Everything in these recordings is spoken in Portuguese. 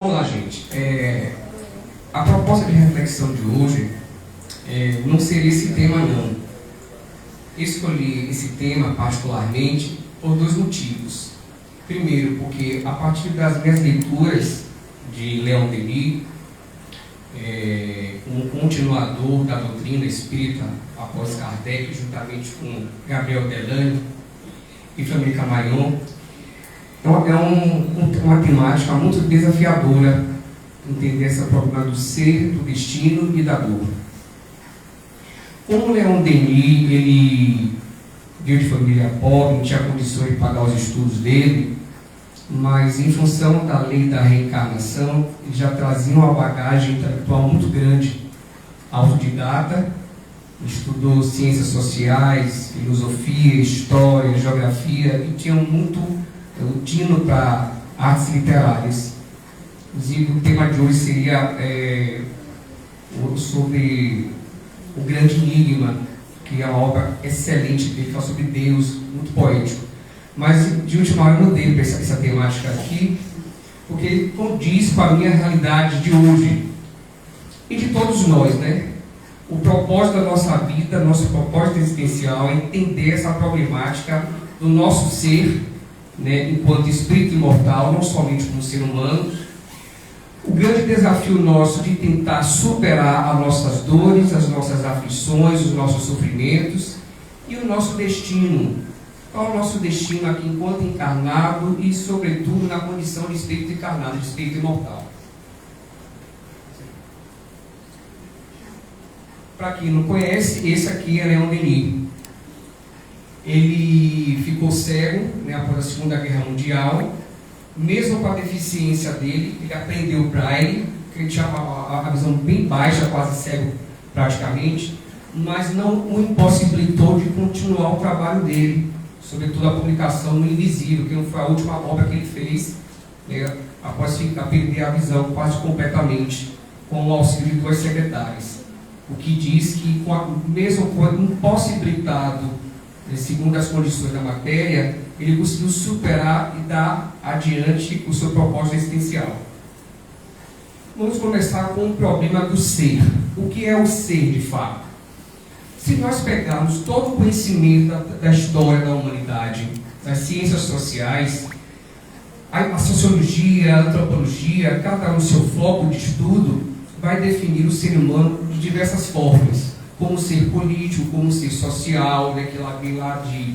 Vamos lá, gente. A proposta de reflexão de hoje não seria esse tema, não. Escolhi esse tema particularmente por dois motivos. Primeiro, porque a partir das minhas leituras de Leon Denis, um continuador da doutrina espírita após Kardec, juntamente com Gabriel Delane e Flamengo Camarion, é uma temática muito desafiadora entender essa problema do ser, do destino e da dor. Como Leon Denis, ele veio de família pobre, não tinha condições de pagar os estudos dele, mas em função da lei da reencarnação, ele já trazia uma bagagem intelectual muito grande, autodidata, estudou ciências sociais, filosofia, história, geografia, e tinha muito o tino para artes literárias. Inclusive, o tema de hoje seria sobre O Grande Enigma, que é uma obra excelente dele, fala sobre Deus, muito poético. Mas, de última hora, eu mudei para essa temática aqui, porque ele condiz com a minha realidade de hoje e de todos nós, né? O propósito da nossa vida, nosso propósito existencial é entender essa problemática do nosso ser, né, enquanto espírito imortal, não somente como ser humano. O grande desafio nosso de tentar superar as nossas dores, as nossas aflições, os nossos sofrimentos e o nosso destino. Qual é o nosso destino aqui enquanto encarnado e, sobretudo, na condição de espírito encarnado, de espírito imortal. Para quem não conhece, esse aqui é Leon Denis. Ele ficou cego, né, após a Segunda Guerra Mundial. Mesmo com a deficiência dele, ele aprendeu braille, que ele tinha a visão bem baixa, quase cego praticamente, mas não o impossibilitou de continuar o trabalho dele, sobretudo a publicação no Invisível, que não foi a última obra que ele fez, né, após perder a visão quase completamente, com o auxílio de duas secretárias. O que diz que, mesmo quando impossibilitado, segundo as condições da matéria, ele conseguiu superar e dar adiante o seu propósito existencial. Vamos começar com o problema do ser. O que é o ser de fato? Se nós pegarmos todo o conhecimento da história da humanidade, das ciências sociais, a sociologia, a antropologia, cada um no seu foco de estudo, vai definir o ser humano de diversas formas. Como ser político, como ser social, né, que lá vem lá de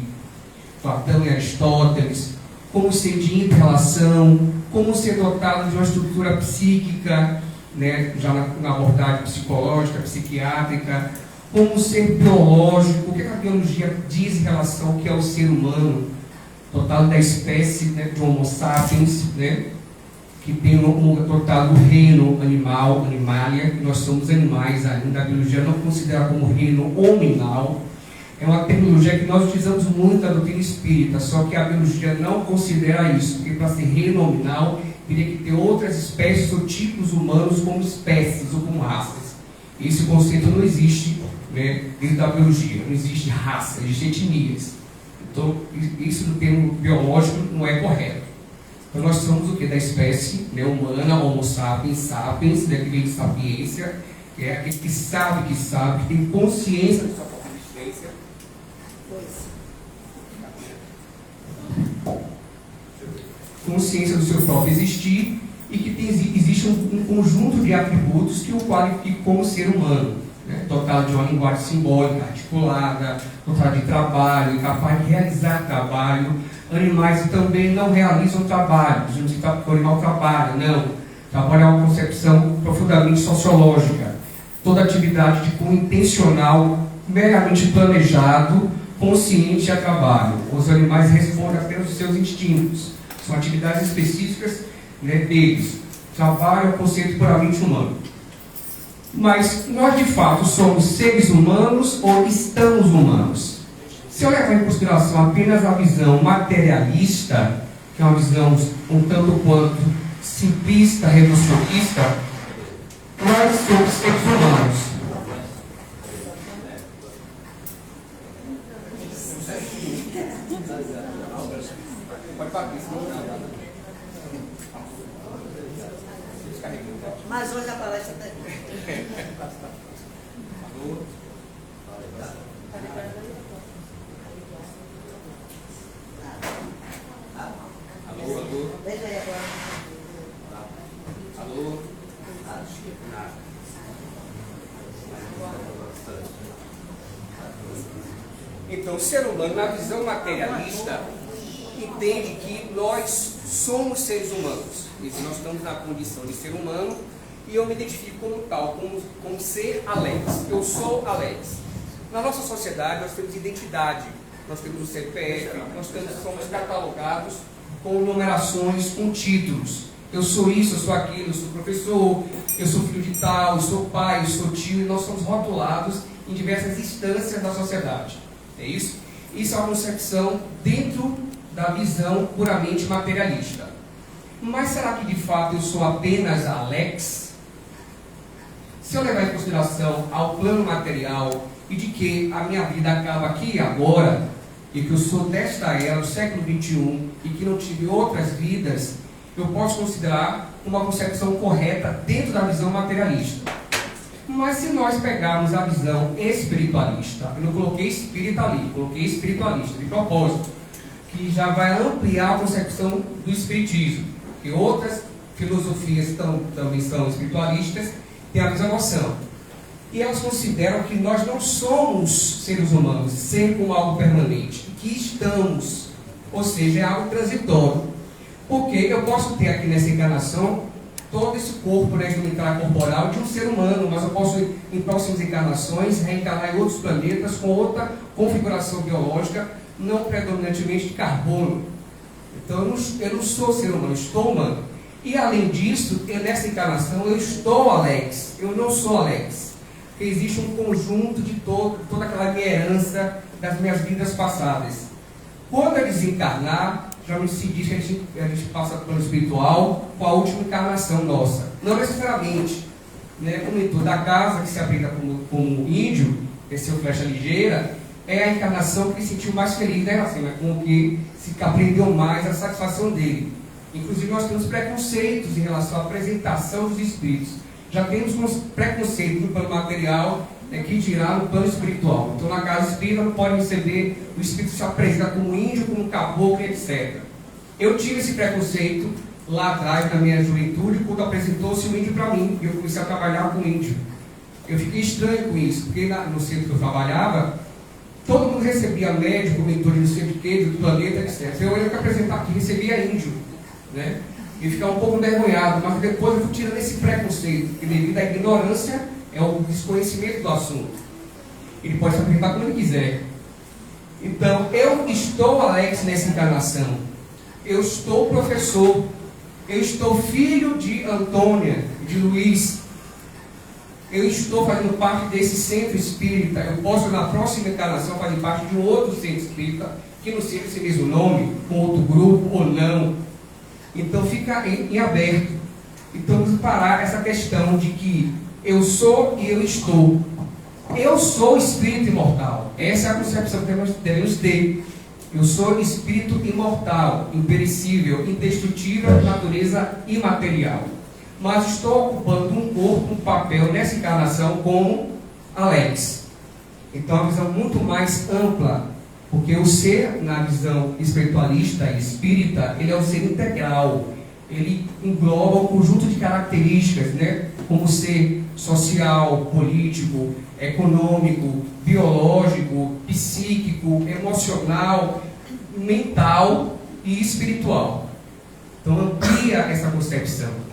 Platão e Aristóteles, como ser de inter-relação, como ser dotado de uma estrutura psíquica, né, já na abordagem psicológica, psiquiátrica, como ser biológico, o que a biologia diz em relação ao que é o ser humano, dotado da espécie, né, de Homo sapiens, né, que tem dotado do reino animal, animalia, que nós somos animais ainda, a biologia não considera como reino hominal. É uma terminologia que nós utilizamos muito na doutrina espírita, só que a biologia não considera isso, porque para ser reino hominal, teria que ter outras espécies ou tipos humanos como espécies ou como raças. Esse conceito não existe, né, dentro da biologia, não existe raça, existem etnias. Então, isso no termo biológico não é correto. Então nós somos o que? Da espécie, né, humana, Homo sapiens, sapiens, né, que vem de sapiência, que é aquele que sabe, que tem consciência da sua própria existência. Consciência do seu próprio existir e que existe um conjunto de atributos que o qualificam como ser humano, né, dotado de uma linguagem simbólica, articulada, dotado de trabalho, capaz de realizar trabalho. Animais também não realizam trabalho, a gente está que o animal trabalha, não. Trabalho é uma concepção profundamente sociológica. Toda atividade de cunho intencional, meramente planejado, consciente a trabalho. Os animais respondem apenas aos seus instintos. São atividades específicas, né, deles. Trabalho é um conceito puramente humano. Mas nós, de fato, somos seres humanos ou estamos humanos? Se eu levar em consideração apenas a visão materialista, que é uma visão um tanto quanto simplista, reducionista, nós somos seres humanos. Pode bater, senão não. Mas hoje a palestra está aqui. Alô, alô. Veja aí agora. Alô. Então, o ser humano, na visão materialista, entende que nós somos seres humanos. E nós estamos na condição de ser humano e eu me identifico como tal, como ser Alex. Eu sou Alex. Na nossa sociedade, nós temos identidade, nós temos o CPF, somos catalogados com numerações, com títulos. Eu sou isso, eu sou aquilo, eu sou professor, eu sou filho de tal, eu sou pai, eu sou tio, e nós somos rotulados em diversas instâncias da sociedade. É isso? Isso é uma concepção dentro da visão puramente materialista. Mas será que de fato eu sou apenas Alex? Se eu levar em consideração ao plano material e de que a minha vida acaba aqui e agora, e que eu sou desta era, do século XXI, e que não tive outras vidas, eu posso considerar uma concepção correta dentro da visão materialista. Mas se nós pegarmos a visão espiritualista, eu não coloquei espírita ali, coloquei espiritualista, de propósito, que já vai ampliar a concepção do espiritismo, que outras filosofias também são espiritualistas, têm a mesma noção. E elas consideram que nós não somos seres humanos, ser como algo permanente, que estamos, ou seja, é algo transitório. Porque eu posso ter aqui nessa encarnação todo esse corpo, né, corporal de um ser humano, mas eu posso, em próximas encarnações, reencarnar em outros planetas com outra configuração biológica, não predominantemente de carbono. Então eu não sou ser humano, eu estou humano. E além disso, nessa encarnação eu estou Alex, eu não sou Alex. Porque existe um conjunto de toda aquela minha herança das minhas vidas passadas. Quando eu desencarnar, já se diz que a gente passa pelo espiritual com a última encarnação nossa. Não necessariamente. Né? O mentor da casa, que se aplica como índio, esse é o flecha ligeira, é a encarnação que ele sentiu mais feliz, né, assim, com o que se aprendeu mais, a satisfação dele. Inclusive nós temos preconceitos em relação à apresentação dos espíritos. Já temos uns preconceitos no plano material, que dirá no plano espiritual. Então na casa espírita não pode receber, o espírito se apresenta como índio, como caboclo, etc. Eu tive esse preconceito lá atrás, na minha juventude, quando apresentou-se um índio para mim, e eu comecei a trabalhar com índio. Eu fiquei estranho com isso, porque no centro que eu trabalhava, todo mundo recebia médico, mentor de não sei de quê, do planeta, etc. Eu ia apresentar aqui, recebia índio, né? E ficava um pouco envergonhado, mas depois eu fui tirando esse preconceito, que devido à ignorância é o desconhecimento do assunto. Ele pode se apresentar como ele quiser. Então, eu estou Alex nessa encarnação. Eu estou professor. Eu estou filho de Antônia, de Luiz. Eu estou fazendo parte desse centro espírita. Eu posso, na próxima encarnação, fazer parte de um outro centro espírita, que não seja esse mesmo nome, com outro grupo ou não. Então, fica em aberto. Então, vamos parar essa questão de que eu sou e eu estou. Eu sou espírito imortal. Essa é a concepção que devemos ter. Eu sou espírito imortal, imperecível, indestrutível, de natureza imaterial. Mas estou ocupando um corpo, um papel nessa encarnação como Alex. Então, é uma visão muito mais ampla, porque o ser, na visão espiritualista e espírita, ele é um ser integral. Ele engloba um conjunto de características, né? Como ser social, político, econômico, biológico, psíquico, emocional, mental e espiritual. Então amplia essa concepção.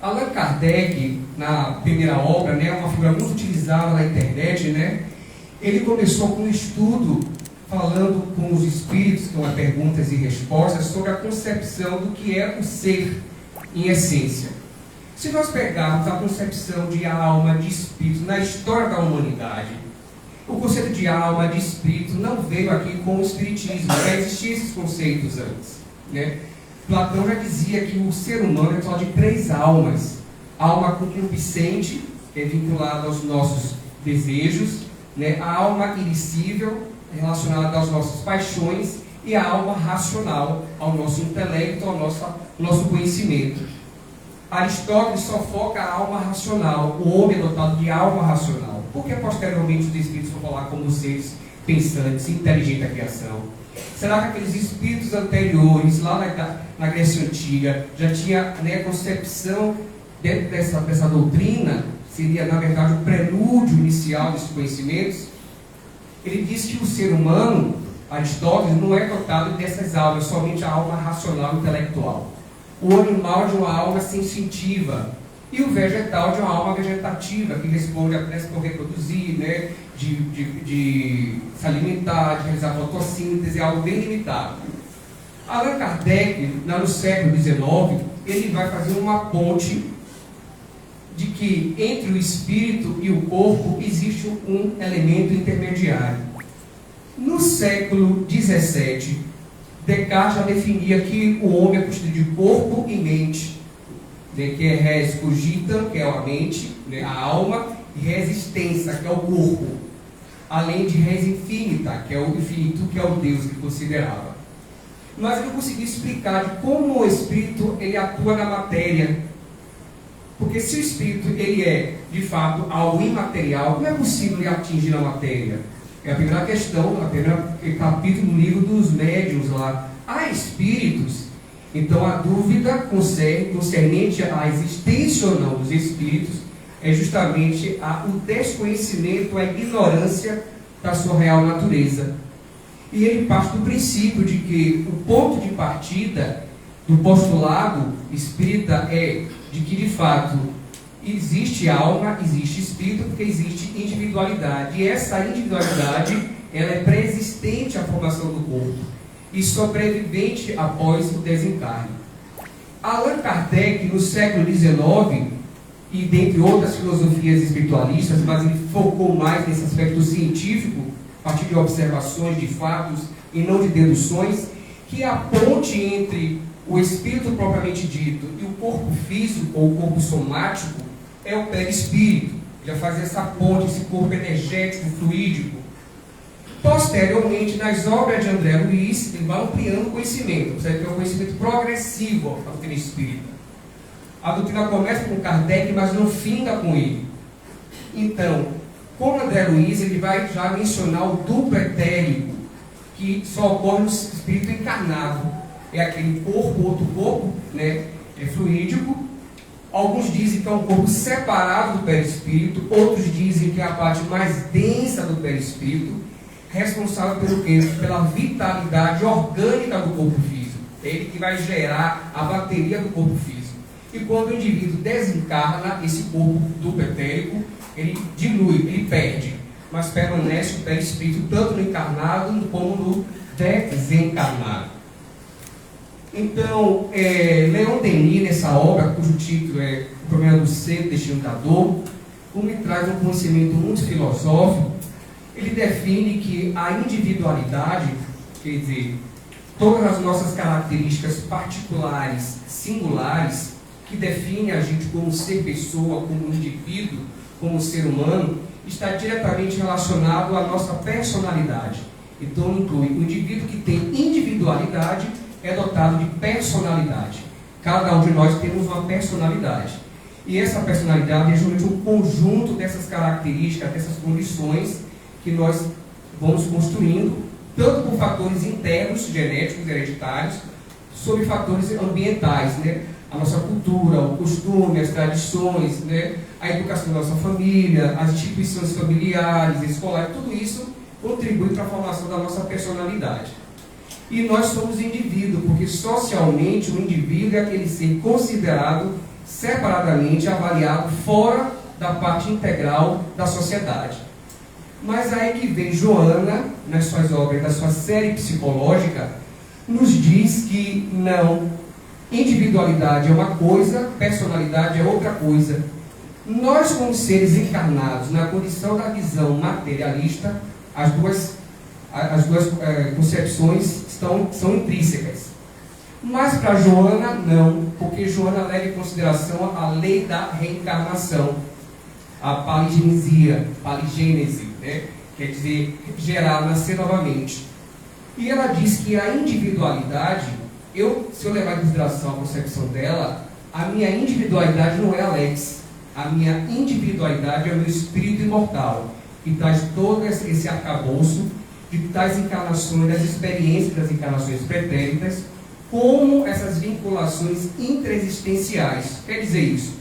Allan Kardec, na primeira obra, né, uma figura muito utilizada na internet, né, ele começou com um estudo falando com os espíritos, com perguntas e respostas, sobre a concepção do que é o ser em essência. Se nós pegarmos a concepção de alma, de espírito, na história da humanidade, o conceito de alma, de espírito, não veio aqui com o espiritismo, já existiam esses conceitos antes, né? Platão já dizia que o ser humano é só de 3 almas. A alma concupiscente, que é vinculada aos nossos desejos, né? A alma irascível, relacionada às nossas paixões, e a alma racional, ao nosso intelecto, à nossa o nosso conhecimento. Aristóteles só foca a alma racional, o homem é dotado de alma racional, porque posteriormente os espíritos vão falar como seres pensantes, inteligentes da criação. Será que aqueles espíritos anteriores, lá na Grécia Antiga, já tinha, né, concepção dentro dessa doutrina? Seria, na verdade, o prelúdio inicial desses conhecimentos? Ele diz que o ser humano, Aristóteles, não é dotado dessas almas, somente a alma racional e intelectual. O animal de uma alma sensitiva e o vegetal de uma alma vegetativa, que responde a reproduzir, né, de se alimentar, de realizar fotossíntese, é algo bem limitado. Allan Kardec, no século XIX, ele vai fazer uma ponte de que entre o espírito e o corpo existe um elemento intermediário. No século XVII, Descartes já definia que o homem é constituído de corpo e mente, né, que é res cogitam, que é a mente, né, a alma, e res extensa, que é o corpo, além de res infinita, que é o infinito, que é o Deus que considerava. Mas eu não consegui explicar de como o espírito ele atua na matéria. Porque se o espírito ele é, de fato, algo imaterial, como é possível ele atingir a matéria? É a primeira questão, o primeiro capítulo do livro dos médiuns lá. Há espíritos? Então a dúvida concernente à existência ou não dos espíritos é justamente o desconhecimento, a ignorância da sua real natureza. E ele parte do princípio de que o ponto de partida do postulado espírita é de que, de fato, existe alma, existe espírito, porque existe individualidade. E essa individualidade, ela é pré-existente à formação do corpo e sobrevivente após o desencarne. Allan Kardec, no século XIX, e dentre outras filosofias espiritualistas, mas ele focou mais nesse aspecto científico, a partir de observações, de fatos, e não de deduções, que a ponte entre o espírito propriamente dito e o corpo físico, ou o corpo somático, é o perispírito. Já faz essa ponte, esse corpo energético, fluídico. Posteriormente, nas obras de André Luiz, ele vai ampliando o conhecimento. Você tem um conhecimento progressivo da doutrina espírita. A doutrina começa com Kardec, mas não finda com ele. Então, com André Luiz, ele vai já mencionar o duplo etérico, que só ocorre no espírito encarnado. É aquele corpo, outro corpo, né, fluídico. Alguns dizem que é um corpo separado do perispírito, outros dizem que é a parte mais densa do perispírito, responsável pelo quê? Pela vitalidade orgânica do corpo físico. É ele que vai gerar a bateria do corpo físico. E quando o indivíduo desencarna, esse corpo duplo etérico, ele dilui, ele perde, mas permanece o perispírito tanto no encarnado como no desencarnado. Então, Leon Denis, nessa obra, cujo título é O Problema do Ser, o Destino da Dor, como ele traz um conhecimento muito filosófico, ele define que a individualidade, quer dizer, todas as nossas características particulares, singulares, que definem a gente como ser pessoa, como indivíduo, como ser humano, está diretamente relacionado à nossa personalidade. Então, inclui o indivíduo que tem individualidade, é dotado de personalidade. Cada um de nós temos uma personalidade. E essa personalidade é justamente um conjunto dessas características, dessas condições que nós vamos construindo, tanto por fatores internos, genéticos, hereditários, sobre fatores ambientais, né? A nossa cultura, o costume, as tradições, né? A educação da nossa família, as instituições familiares, escolares, tudo isso contribui para a formação da nossa personalidade. E nós somos indivíduos, porque socialmente o indivíduo é aquele ser considerado separadamente, avaliado fora da parte integral da sociedade. Mas aí que vem Joana, nas suas obras, da sua série psicológica, nos diz que não, individualidade é uma coisa, personalidade é outra coisa. Nós, como seres encarnados, na condição da visão materialista, as duas concepções são intrínsecas. Mas para Joana, não, porque Joana leva em consideração a lei da reencarnação, a paligênese, né? Quer dizer, gerar, nascer novamente. E ela diz que a individualidade se eu levar em consideração a concepção dela, a minha individualidade não é Alex. A minha individualidade é o meu espírito imortal, que traz todo esse arcabouço de tais encarnações, das experiências das encarnações pretéritas, como essas vinculações intraexistenciais. Quer dizer isso?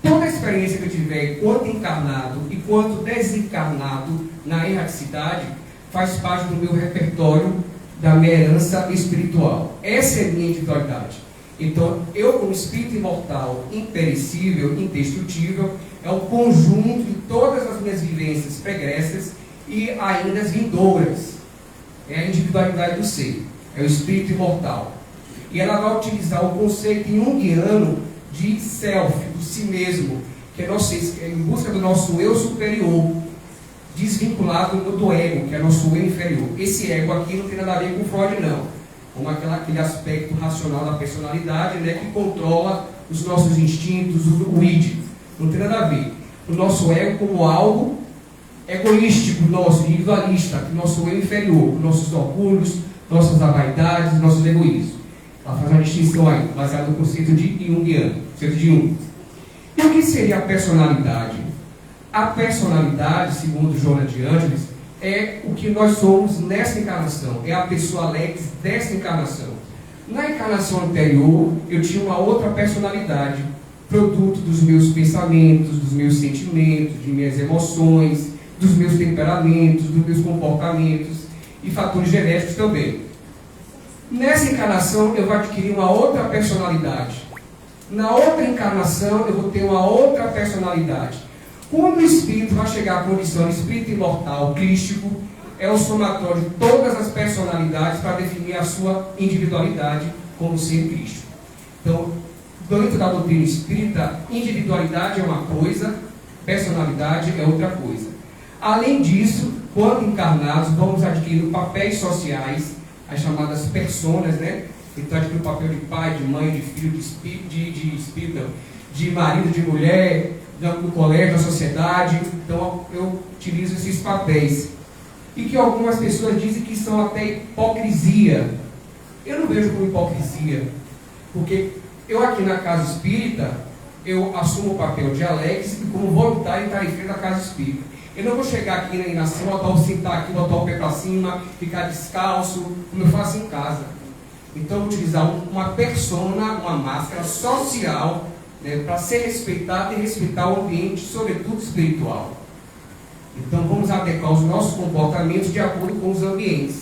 Toda a experiência que eu tiver quanto encarnado e quanto desencarnado na erraticidade faz parte do meu repertório, da minha herança espiritual. Essa é a minha individualidade. Então, eu como espírito imortal, imperecível, indestrutível, é o conjunto de todas as minhas vivências pregressas e ainda as vindouras. É a individualidade do ser, é o espírito imortal. E ela vai utilizar o conceito junguiano de self, do si mesmo, que é em busca do nosso eu superior, desvinculado do ego, que é nosso eu inferior. Esse ego aqui não tem nada a ver com Freud, não. Como aquele aspecto racional da personalidade, né, que controla os nossos instintos, o id. Não tem nada a ver. O nosso ego como algo egoístico, nosso, individualista, nosso eu inferior, nossos orgulhos, nossas vaidades, nossos egoísmos. Ela faz uma distinção aí, baseada no conceito de Jungiano, conceito de Jung. E o que seria a personalidade? A personalidade, segundo Joana de Ângeles, é o que nós somos nessa encarnação, é a pessoa Alex dessa encarnação. Na encarnação anterior, eu tinha uma outra personalidade, produto dos meus pensamentos, dos meus sentimentos, de minhas emoções, dos meus temperamentos, dos meus comportamentos e fatores genéticos também. Nessa encarnação, eu vou adquirir uma outra personalidade. Na outra encarnação, eu vou ter uma outra personalidade. Quando o espírito vai chegar à condição de espírito imortal, crístico, é o somatório de todas as personalidades para definir a sua individualidade como ser crístico. Então, dentro da doutrina espírita, individualidade é uma coisa, personalidade é outra coisa. Além disso, quando encarnados, vamos adquirir papéis sociais, as chamadas personas, né? Então, adquirir o papel de pai, de mãe, de filho, de espírito, de marido, de mulher, no colégio, na sociedade. Então eu utilizo esses papéis. E que algumas pessoas dizem que são até hipocrisia. Eu não vejo como hipocrisia, porque eu aqui na casa espírita, eu assumo o papel de Alex e como voluntário estar em frente da casa espírita. Eu não vou chegar aqui na sala, sentar aqui, botar o pé para cima, ficar descalço, como eu faço em casa. Então eu vou utilizar uma persona, uma máscara social, né, para ser respeitado e respeitar o ambiente, sobretudo espiritual. Então vamos adequar os nossos comportamentos de acordo com os ambientes.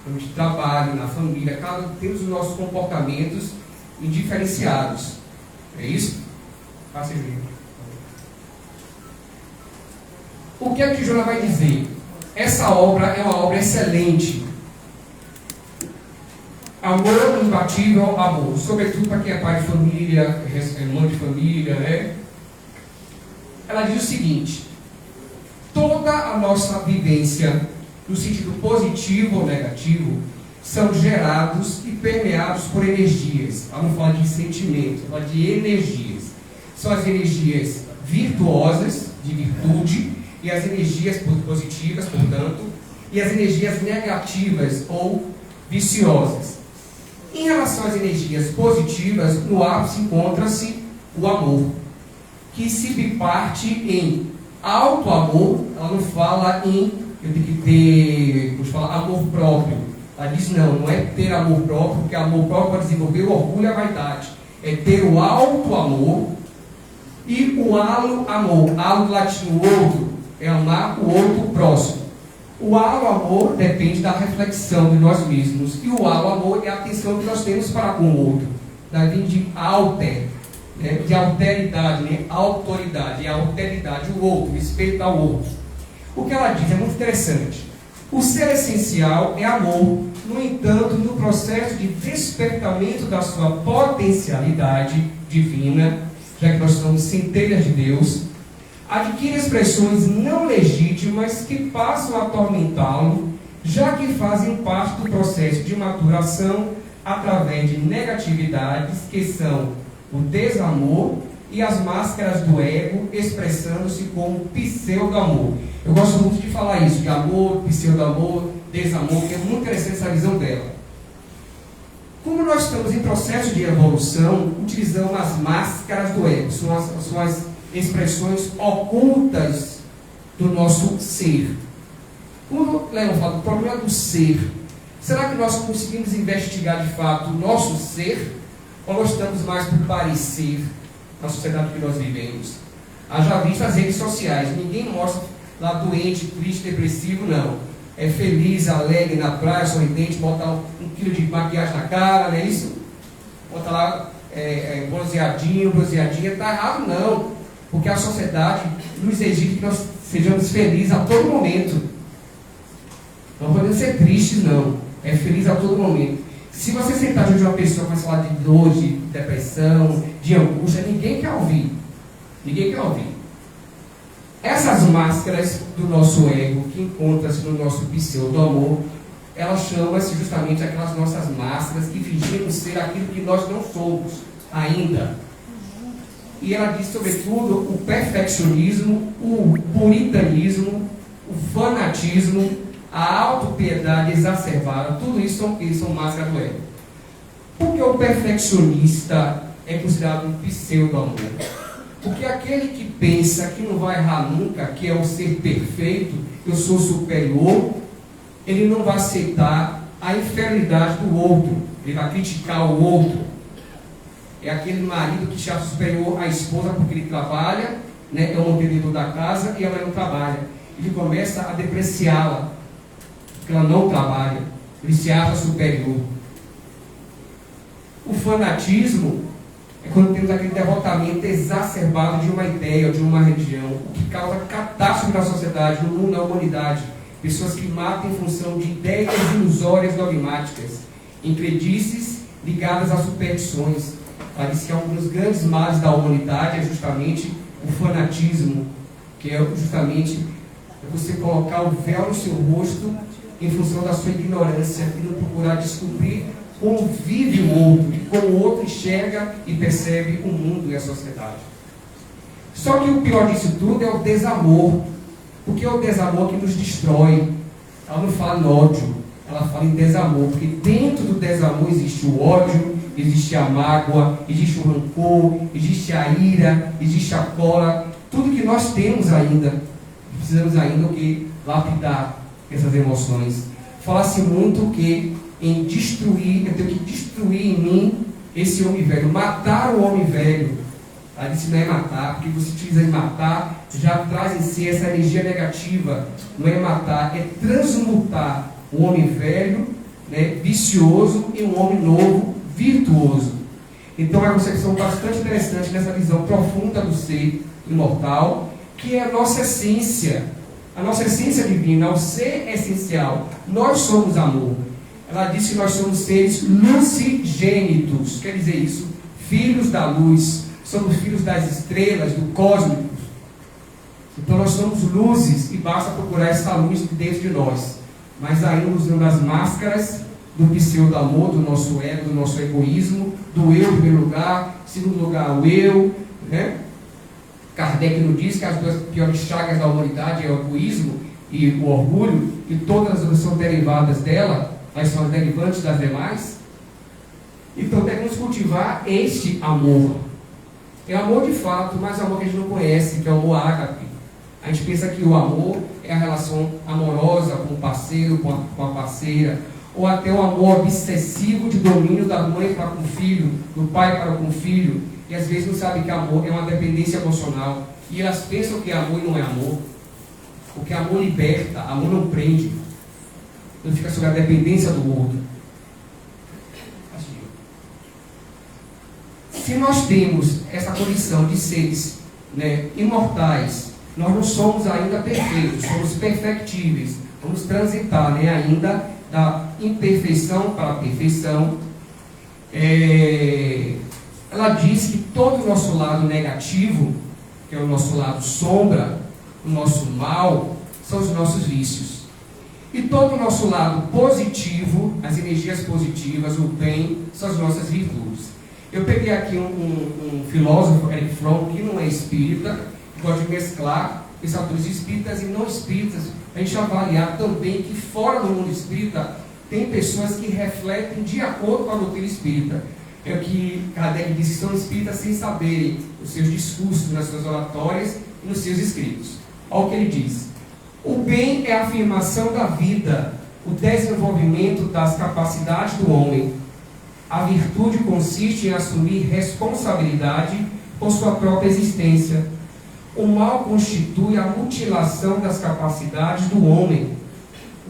No ambiente de trabalho, na família, cada um temos os nossos comportamentos indiferenciados. É isso? Faça isso. O que a Joana vai dizer? Essa obra é uma obra excelente. Amor imbatível, amor, sobretudo para quem é pai de família, mãe de família, né? Ela diz o seguinte: toda a nossa vivência, no sentido positivo ou negativo, são gerados e permeados por energias. Ela não fala de sentimentos, ela fala de energias. São as energias virtuosas, de virtude, e as energias positivas, portanto, e as energias negativas ou viciosas. Em relação às energias positivas, no ápice encontra-se o amor, que se biparte em auto-amor. Ela não fala em eu tenho que ter, vamos falar, amor próprio. Ela diz não é ter amor próprio, porque amor próprio vai desenvolver o orgulho e a vaidade. É ter o auto-amor e o halo-amor. Halo do latim, o outro, é amar o outro próximo. O halo-amor depende da reflexão de nós mesmos. E o halo-amor é a atenção que nós temos para com o outro. Daí de alter, né? De alteridade, né? Autoridade, é a alteridade, o outro, respeito ao outro. O que ela diz é muito interessante. O ser essencial é amor. No entanto, no processo de despertamento da sua potencialidade divina, já que nós somos centelhas de Deus, adquire expressões não legítimas que passam a atormentá-lo, já que fazem parte do processo de maturação através de negatividades que são o desamor e as máscaras do ego, expressando-se como pseudo-amor. Eu gosto muito de falar isso, de amor, pseudo-amor, desamor, que é muito interessante essa visão dela. Como nós estamos em processo de evolução, utilizamos as máscaras do ego, são as expressões ocultas do nosso ser. Como o Leon fala, o problema do ser. Será que nós conseguimos investigar de fato o nosso ser? Ou nós estamos mais por parecer na sociedade que nós vivemos? Haja visto as redes sociais, ninguém mostra lá doente, triste, depressivo, não. É feliz, alegre, na praia, sorridente, bota 1 quilo de maquiagem na cara, não é isso? Bota lá bronzeadinha, está errado não. Porque a sociedade nos exige que nós sejamos felizes a todo momento. Não podemos ser tristes, não. É feliz a todo momento. Se você sentar diante de uma pessoa que vai falar de dor, de depressão, de angústia, ninguém quer ouvir. Ninguém quer ouvir. Essas máscaras do nosso ego, que encontra-se no nosso pseudo-amor, elas chamam-se justamente aquelas nossas máscaras que fingimos ser aquilo que nós não somos ainda. E ela diz, sobretudo, o perfeccionismo, o puritanismo, o fanatismo, a autopiedade exacerbada, tudo isso são máscaras do ego. Porque o perfeccionista é considerado um pseudo-amor? Porque aquele que pensa que não vai errar nunca, que é o ser perfeito, eu sou superior, ele não vai aceitar a inferioridade do outro, ele vai criticar o outro. É aquele marido que se acha superior à esposa porque ele trabalha, né, é o mantenedor da casa e ela não trabalha. Ele começa a depreciá-la, porque ela não trabalha, ele se acha superior. O fanatismo é quando temos aquele devotamento exacerbado de uma ideia, de uma religião, o que causa catástrofe na sociedade, no mundo, na humanidade. Pessoas que matam em função de ideias ilusórias dogmáticas, incredices ligadas a superstições. Ela diz que um dos grandes males da humanidade é justamente o fanatismo, que é justamente você colocar o véu no seu rosto em função da sua ignorância e não procurar descobrir como vive o outro e como o outro enxerga e percebe o mundo e a sociedade. Só que o pior disso tudo é o desamor, porque é o desamor que nos destrói. Ela não fala em ódio, ela fala em desamor, porque dentro do desamor existe o ódio, existe a mágoa, existe o rancor, existe a ira, existe a cólera, tudo que nós temos ainda, precisamos ainda o que? Lapidar essas emoções. Fala-se muito que em destruir, eu tenho que destruir em mim esse homem velho, matar o homem velho. Ela disse não é matar, porque você utiliza em matar, já traz em si essa energia negativa. Não é matar, é transmutar o homem velho, né, vicioso, em um homem novo, virtuoso. Então é uma concepção bastante interessante nessa visão profunda do ser imortal, que é a nossa essência divina, o ser essencial. Nós somos amor. Ela disse que nós somos seres lucigênitos, quer dizer isso, filhos da luz, somos filhos das estrelas, do cósmico. Então nós somos luzes e basta procurar essa luz dentro de nós. Mas ainda usando as máscaras do pseudo-amor, do nosso ego, do nosso egoísmo, do eu em primeiro lugar, em segundo lugar o eu, né? Kardec nos diz que as duas piores chagas da humanidade é o egoísmo e o orgulho, e todas as são derivadas dela, mas são as derivantes das demais. Então devemos cultivar este amor. É amor de fato, mas é amor que a gente não conhece, que é o amor ágape. A gente pensa que o amor é a relação amorosa com o parceiro, com a parceira, ou até o amor obsessivo de domínio da mãe para com o filho, do pai para com o filho, e às vezes não sabe que amor é uma dependência emocional, e elas pensam que amor não é amor, porque amor liberta, amor não prende, não fica sob a dependência do outro. Se nós temos essa condição de seres, né, imortais, nós não somos ainda perfeitos, somos perfectíveis, vamos transitar, né, ainda da imperfeição para a perfeição. Ela diz que todo o nosso lado negativo, que é o nosso lado sombra, o nosso mal, são os nossos vícios. E todo o nosso lado positivo, as energias positivas, o bem, são as nossas virtudes. Eu peguei aqui um filósofo, Erich Fromm, que não é espírita, que gosta de mesclar pensadores espíritas e não espíritas, a gente avaliar também que fora do mundo espírita Tem pessoas que refletem de acordo com a doutrina espírita. É o que Kardec diz, que são espíritas sem saberem os seus discursos, nas suas oratórias e nos seus escritos. Olha o que ele diz. O bem é a afirmação da vida, o desenvolvimento das capacidades do homem. A virtude consiste em assumir responsabilidade por sua própria existência. O mal constitui a mutilação das capacidades do homem.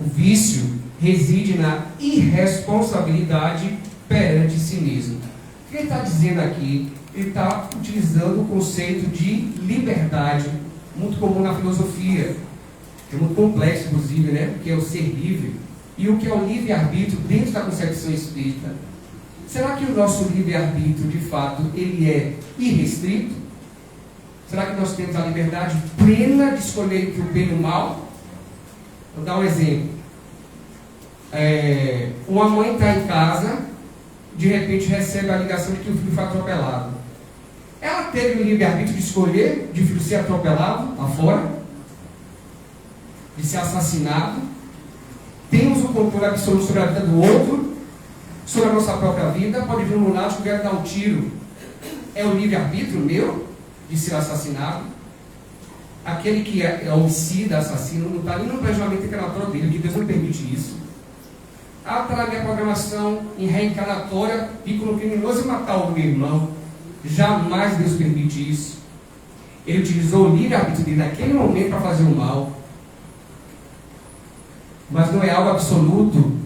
O vício reside na irresponsabilidade perante si mesmo. O que ele está dizendo aqui? Ele está utilizando o conceito de liberdade, muito comum na filosofia. É muito complexo, inclusive, né? O que é o ser livre e o que é o livre-arbítrio dentro da concepção espírita. Será que o nosso livre-arbítrio, de fato, ele é irrestrito? Será que nós temos a liberdade plena de escolher entre o bem e o mal? Vou dar um exemplo. Uma mãe está em casa, de repente recebe a ligação de que o filho foi atropelado. Ela teve o livre-arbítrio de escolher de o filho ser atropelado lá fora, de ser assassinado. Temos o controle absoluto sobre a vida do outro, sobre a nossa própria vida. Pode vir um lunático que quer dar um tiro. É o livre-arbítrio meu de ser assassinado. Aquele que é homicida, assassino, não está nem no planejamento encarnatório dele, que Deus não permite isso. Está na minha programação em reencarnatória, vínculo criminoso e matar o meu irmão. Jamais Deus permite isso. Ele utilizou o livre-arbítrio dele naquele momento para fazer o mal. Mas não é algo absoluto.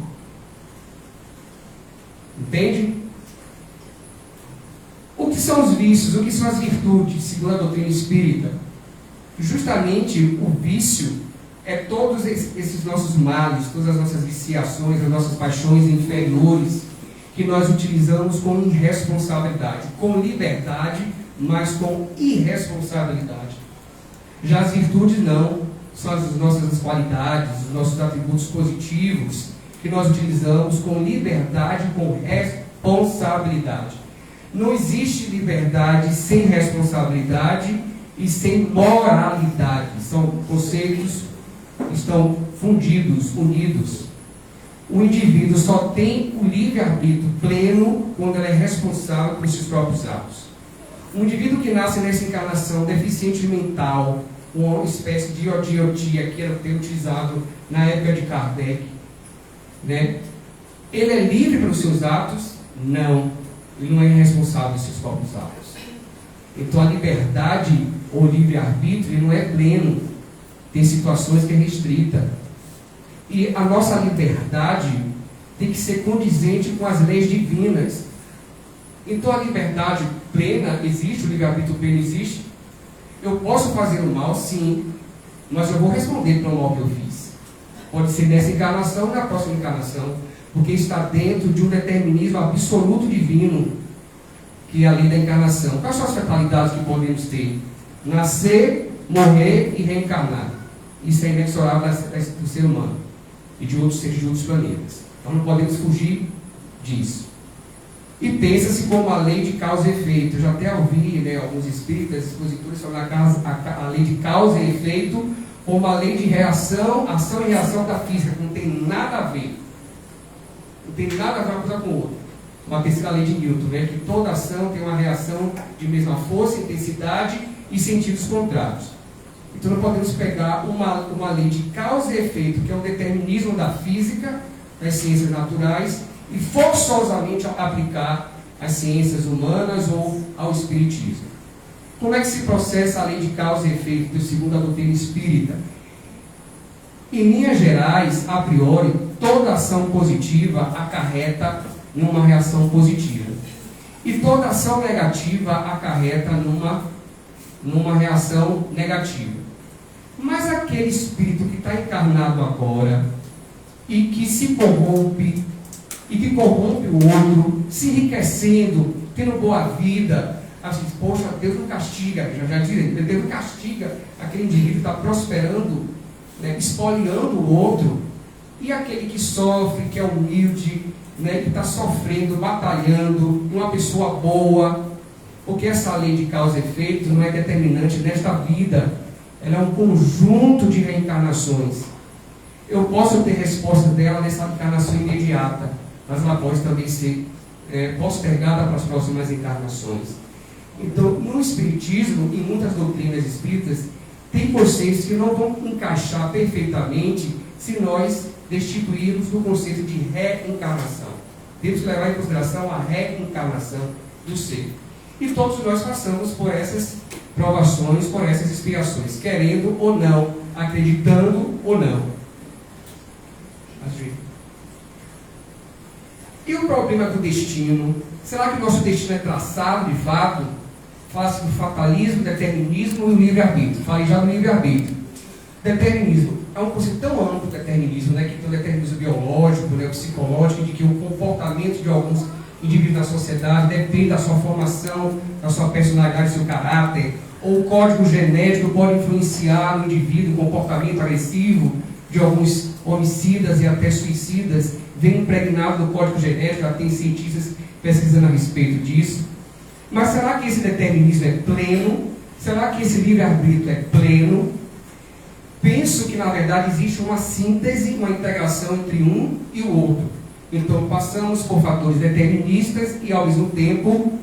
Entende? O que são os vícios? O que são as virtudes, segundo a doutrina espírita? Justamente o vício é todos esses nossos males, todas as nossas viciações, as nossas paixões inferiores, que nós utilizamos com irresponsabilidade, com liberdade, mas com irresponsabilidade. Já as virtudes não, são as nossas qualidades, os nossos atributos positivos, que nós utilizamos com liberdade, com responsabilidade. Não existe liberdade sem responsabilidade e sem moralidade. São conceitos que estão fundidos, unidos. O indivíduo só tem o livre-arbítrio pleno quando ele é responsável por seus próprios atos. Um indivíduo que nasce nessa encarnação deficiente mental, uma espécie de idiotia que era utilizado na época de Kardec, né? Ele é livre pelos seus atos? Não. Ele não é responsável pelos seus próprios atos. Então a liberdade ou livre-arbítrio não é pleno. Tem situações que é restrita. E a nossa liberdade tem que ser condizente com as leis divinas. Então a liberdade plena existe, o livre-arbítrio pleno existe. Eu posso fazer o mal, sim, mas eu vou responder pelo mal que eu fiz. Pode ser nessa encarnação ou na próxima encarnação, porque está dentro de um determinismo absoluto divino, que é a lei da encarnação. Quais são as fatalidades que podemos ter? Nascer, morrer e reencarnar. Isso é inexorável do ser humano e de outros seres de outros planetas. Então não podemos fugir disso. E pensa-se como a lei de causa e efeito. Eu já até ouvi, né, alguns espíritas, expositores falando a lei de causa e efeito como a lei de reação, ação e reação da física, que não tem nada a ver. Não tem nada a ver uma coisa com outra. Uma terceira lei de Newton, né, que toda ação tem uma reação de mesma força, intensidade e sentidos contrários. Então não podemos pegar uma lei de causa e efeito, que é o determinismo da física, das ciências naturais, e forçosamente aplicar às ciências humanas ou ao espiritismo. Como é que se processa a lei de causa e efeito segundo a doutrina espírita? Em linhas gerais, a priori, toda ação positiva acarreta numa reação positiva. E toda ação negativa acarreta numa reação negativa. Mas aquele espírito que está encarnado agora e que se corrompe, e que corrompe o outro, se enriquecendo, tendo boa vida, assim, poxa, Deus não castiga, já dizem, Deus não castiga aquele indivíduo que está prosperando, né, espoliando o outro, e aquele que sofre, que é humilde, né, que está sofrendo, batalhando, uma pessoa boa, porque essa lei de causa e efeito não é determinante nesta vida, ela é um conjunto de reencarnações. eu posso ter resposta dela nessa encarnação imediata, mas ela pode também ser postergada para as próximas encarnações. Então, no Espiritismo e muitas doutrinas espíritas, tem conceitos que não vão encaixar perfeitamente se nós destituirmos do conceito de reencarnação. Temos que levar em consideração a reencarnação do ser. E todos nós passamos por essas provações, por essas expiações, querendo ou não, acreditando ou não. E o problema do destino? Será que o nosso destino é traçado de fato? Fala-se do fatalismo, determinismo e o livre-arbítrio. Falei já do livre-arbítrio. Determinismo é um conceito tão amplo, o determinismo, né, que tem o determinismo biológico, né, o psicológico, de que o comportamento de alguns indivíduos na sociedade depende da sua formação, da sua personalidade, do seu caráter, ou o código genético pode influenciar no indivíduo o comportamento agressivo de alguns homicidas e até suicidas, vem impregnado do código genético, já tem cientistas pesquisando a respeito disso. Mas será que esse determinismo é pleno? Será que esse livre-arbítrio é pleno? Penso que, na verdade, existe uma síntese, uma integração entre um e o outro. Então, passamos por fatores deterministas e, ao mesmo tempo,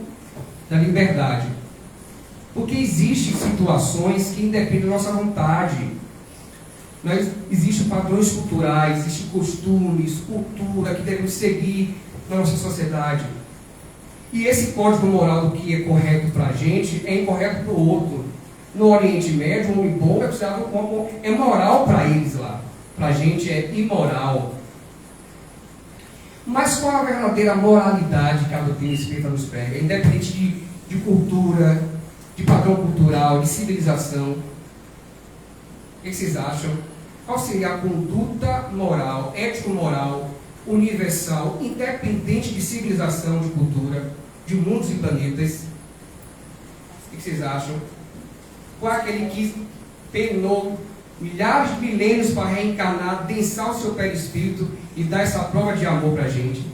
da liberdade. Porque existem situações que independem da nossa vontade. Existem padrões culturais, existem costumes, cultura que devemos seguir na nossa sociedade. E esse código moral do que é correto para a gente é incorreto para o outro. No Oriente Médio, um homem bom é considerado como é moral para eles lá. Para a gente é imoral. Mas qual a verdadeira moralidade que a doutrina espírita nos prega? Independente de cultura, de padrão cultural, de civilização. O que vocês acham? Qual seria a conduta moral, ético-moral, universal, independente de civilização, de cultura, de mundos e planetas? O que vocês acham? Qual é aquele que penou milhares de milênios para reencarnar, densar o seu perispírito e dar essa prova de amor para a gente?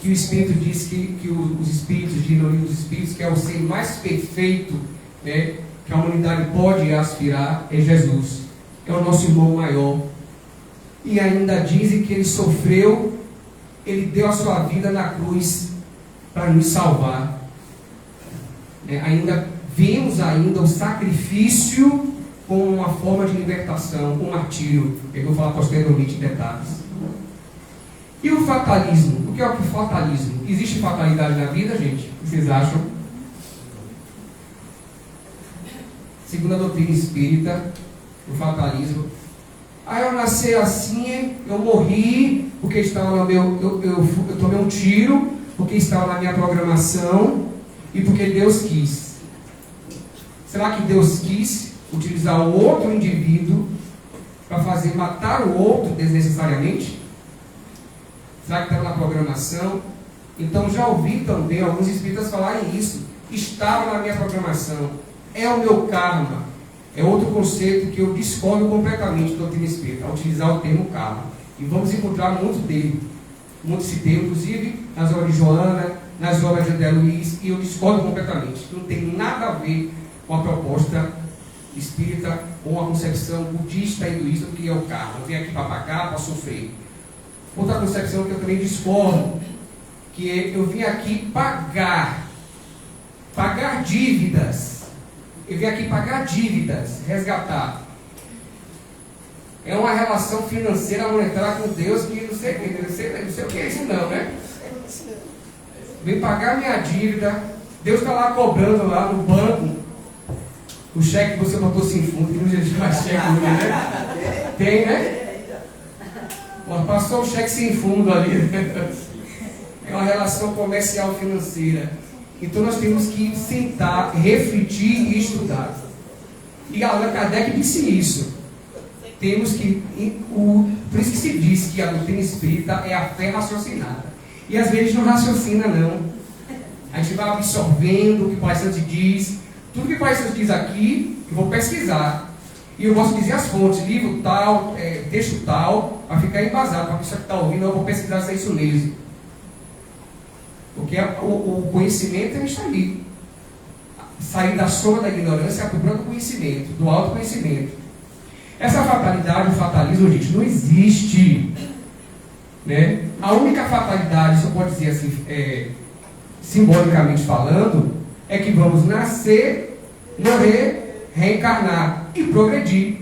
Que o Espírito diz que os Espíritos, de no livro dos Espíritos, que é o ser mais perfeito, né, que a humanidade pode aspirar, é Jesus. É o nosso irmão maior. E ainda dizem que ele sofreu, ele deu a sua vida na cruz para nos salvar. Vemos ainda o sacrifício como uma forma de libertação, um martírio. Eu vou falar posteriormente em detalhes. E o fatalismo? O que é o fatalismo? Existe fatalidade na vida, gente? O que vocês acham? Segundo a doutrina espírita, o fatalismo. Eu nasci assim, eu morri porque estava no meu. Eu tomei um tiro porque estava na minha programação e porque Deus quis. Será que Deus quis utilizar o outro indivíduo para fazer matar o outro desnecessariamente? Será que estava na programação? Então já ouvi também alguns espíritas falarem isso. Estava na minha programação. É o meu karma. É outro conceito que eu discordo completamente da doutrina espírita, ao utilizar o termo karma. E vamos encontrar muito dele. Muito se tem, inclusive, nas obras de Joana, nas obras de André Luiz, e eu discordo completamente. Não tem nada a ver com a proposta espírita ou a concepção budista e hinduísta do que é o karma. Eu venho aqui para pagar, para sofrer. Outra concepção que eu também discordo, que é eu vim aqui pagar dívidas. Eu vim aqui pagar dívidas, resgatar. É uma relação financeira monetária com Deus que não sei o que é isso não, né? Vim pagar minha dívida. Deus está lá cobrando lá no banco o cheque que você botou sem fundo, que não existe mais cheque, né? Tem, né? Passou o cheque sem fundo ali. É uma relação comercial financeira. Então nós temos que sentar, refletir e estudar. E Allan Kardec disse isso. Temos que. Por isso que se diz que a doutrina espírita é a fé raciocinada. E às vezes não raciocina, não. A gente vai absorvendo o que o Pai Santo diz. Tudo que o Pai Santo diz aqui, eu vou pesquisar. E eu posso dizer as fontes, livro tal, texto tal, para ficar embasado, para a pessoa que está ouvindo, eu vou pesquisar se é isso mesmo. Porque o conhecimento é isso ali. Sair da sombra da ignorância é procurando conhecimento, do autoconhecimento. Essa fatalidade, o fatalismo, gente, não existe. Né? A única fatalidade, se eu posso dizer assim, simbolicamente falando, é que vamos nascer, morrer, reencarnar e progredir.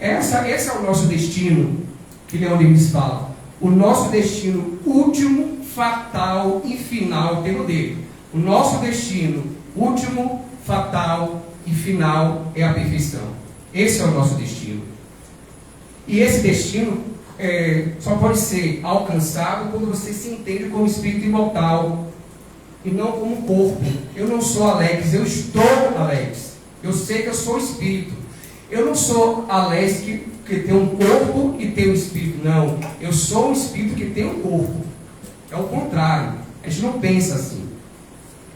Esse é o nosso destino, que Leon Denis fala. O nosso destino último, fatal e final tem o dele. O nosso destino último, fatal e final é a perfeição. Esse é o nosso destino. E esse destino só pode ser alcançado quando você se entende como espírito imortal e não como corpo. Eu não sou Alex, eu estou Alex. Eu sei que eu sou espírito. Eu não sou Alex que tem um corpo e tem um espírito. Não. Eu sou um espírito que tem um corpo. É o contrário. A gente não pensa assim.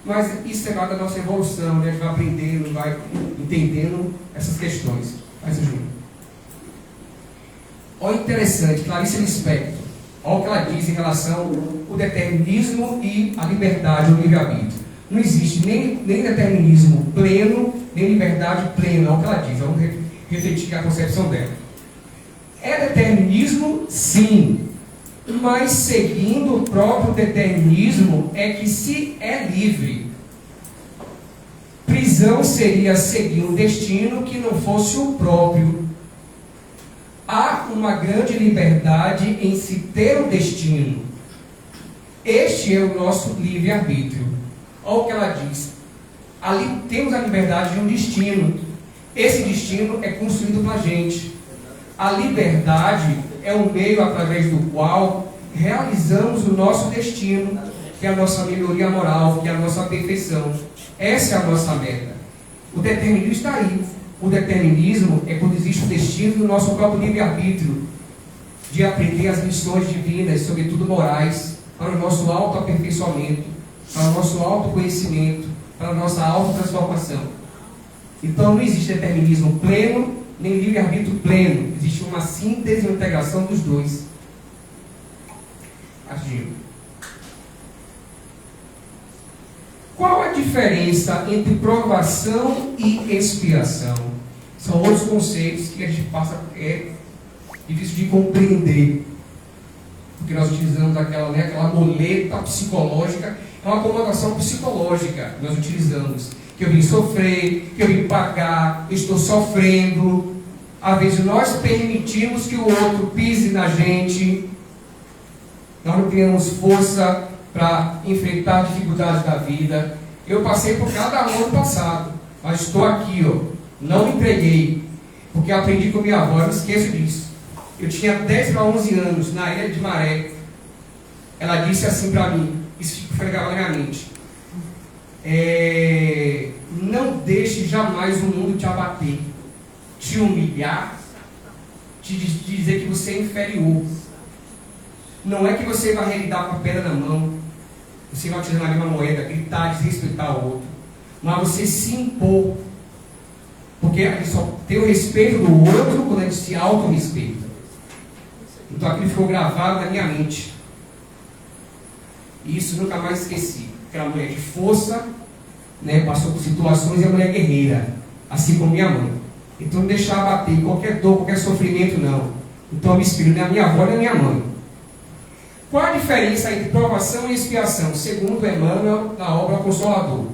Mas isso é parte da nossa evolução, né? A gente vai aprendendo, vai entendendo essas questões. Vai, seu Júnior. Olha interessante, Clarice Lispector. Olha o que ela diz em relação ao determinismo e a liberdade, o livre-arbítrio. Não existe nem determinismo pleno, nem liberdade plena. Olha o que ela diz. Vamos refletir a concepção dela. É determinismo? Sim. Mas seguindo o próprio determinismo é que se é livre. Prisão seria seguir um destino que não fosse o próprio. Há uma grande liberdade em se ter um destino. Este é o nosso livre-arbítrio. Olha o que ela diz. Ali temos a liberdade de um destino. Esse destino é construído pela gente. A liberdade é um meio através do qual realizamos o nosso destino, que é a nossa melhoria moral, que é a nossa perfeição. Essa é a nossa meta. O determinismo está aí. O determinismo é quando existe o destino do nosso próprio livre-arbítrio, de aprender as lições divinas, sobretudo morais, para o nosso autoaperfeiçoamento, para o nosso autoconhecimento, para a nossa autotransformação. Então não existe determinismo pleno, nem livre-arbítrio pleno. Existe uma síntese e uma integração dos dois. Agindo. Qual a diferença entre provação e expiação? São outros conceitos que a gente passa, difícil de compreender. Porque nós utilizamos aquela muleta psicológica, é uma conotação psicológica que nós utilizamos. Que eu vim sofrer, que eu vim pagar, eu estou sofrendo. Às vezes nós permitimos que o outro pise na gente. Nós não criamos força para enfrentar dificuldades da vida. Eu passei por cada um ano passado, mas estou aqui, não me entreguei, porque aprendi com minha avó, eu não esqueço disso. Eu tinha 10 para 11 anos, na Ilha de Maré. Ela disse assim para mim, isso foi gravado na minha mente: não deixe jamais o mundo te abater, te humilhar, te dizer que você é inferior. Não é que você vai revidar com a pedra na mão, você vai utilizar a mesma moeda, gritar, desrespeitar o outro, mas você se impor, porque a gente só tem o respeito do outro quando a gente se auto-respeita. Então aquilo ficou gravado na minha mente, e isso nunca mais esqueci. Aquela mulher de força, né, passou por situações, e a mulher guerreira, assim como minha mãe. Então não deixar abater qualquer dor, qualquer sofrimento, não. Então eu me inspiro na minha avó e na minha mãe. Qual a diferença entre provação e expiação? Segundo Emmanuel, na obra Consolador.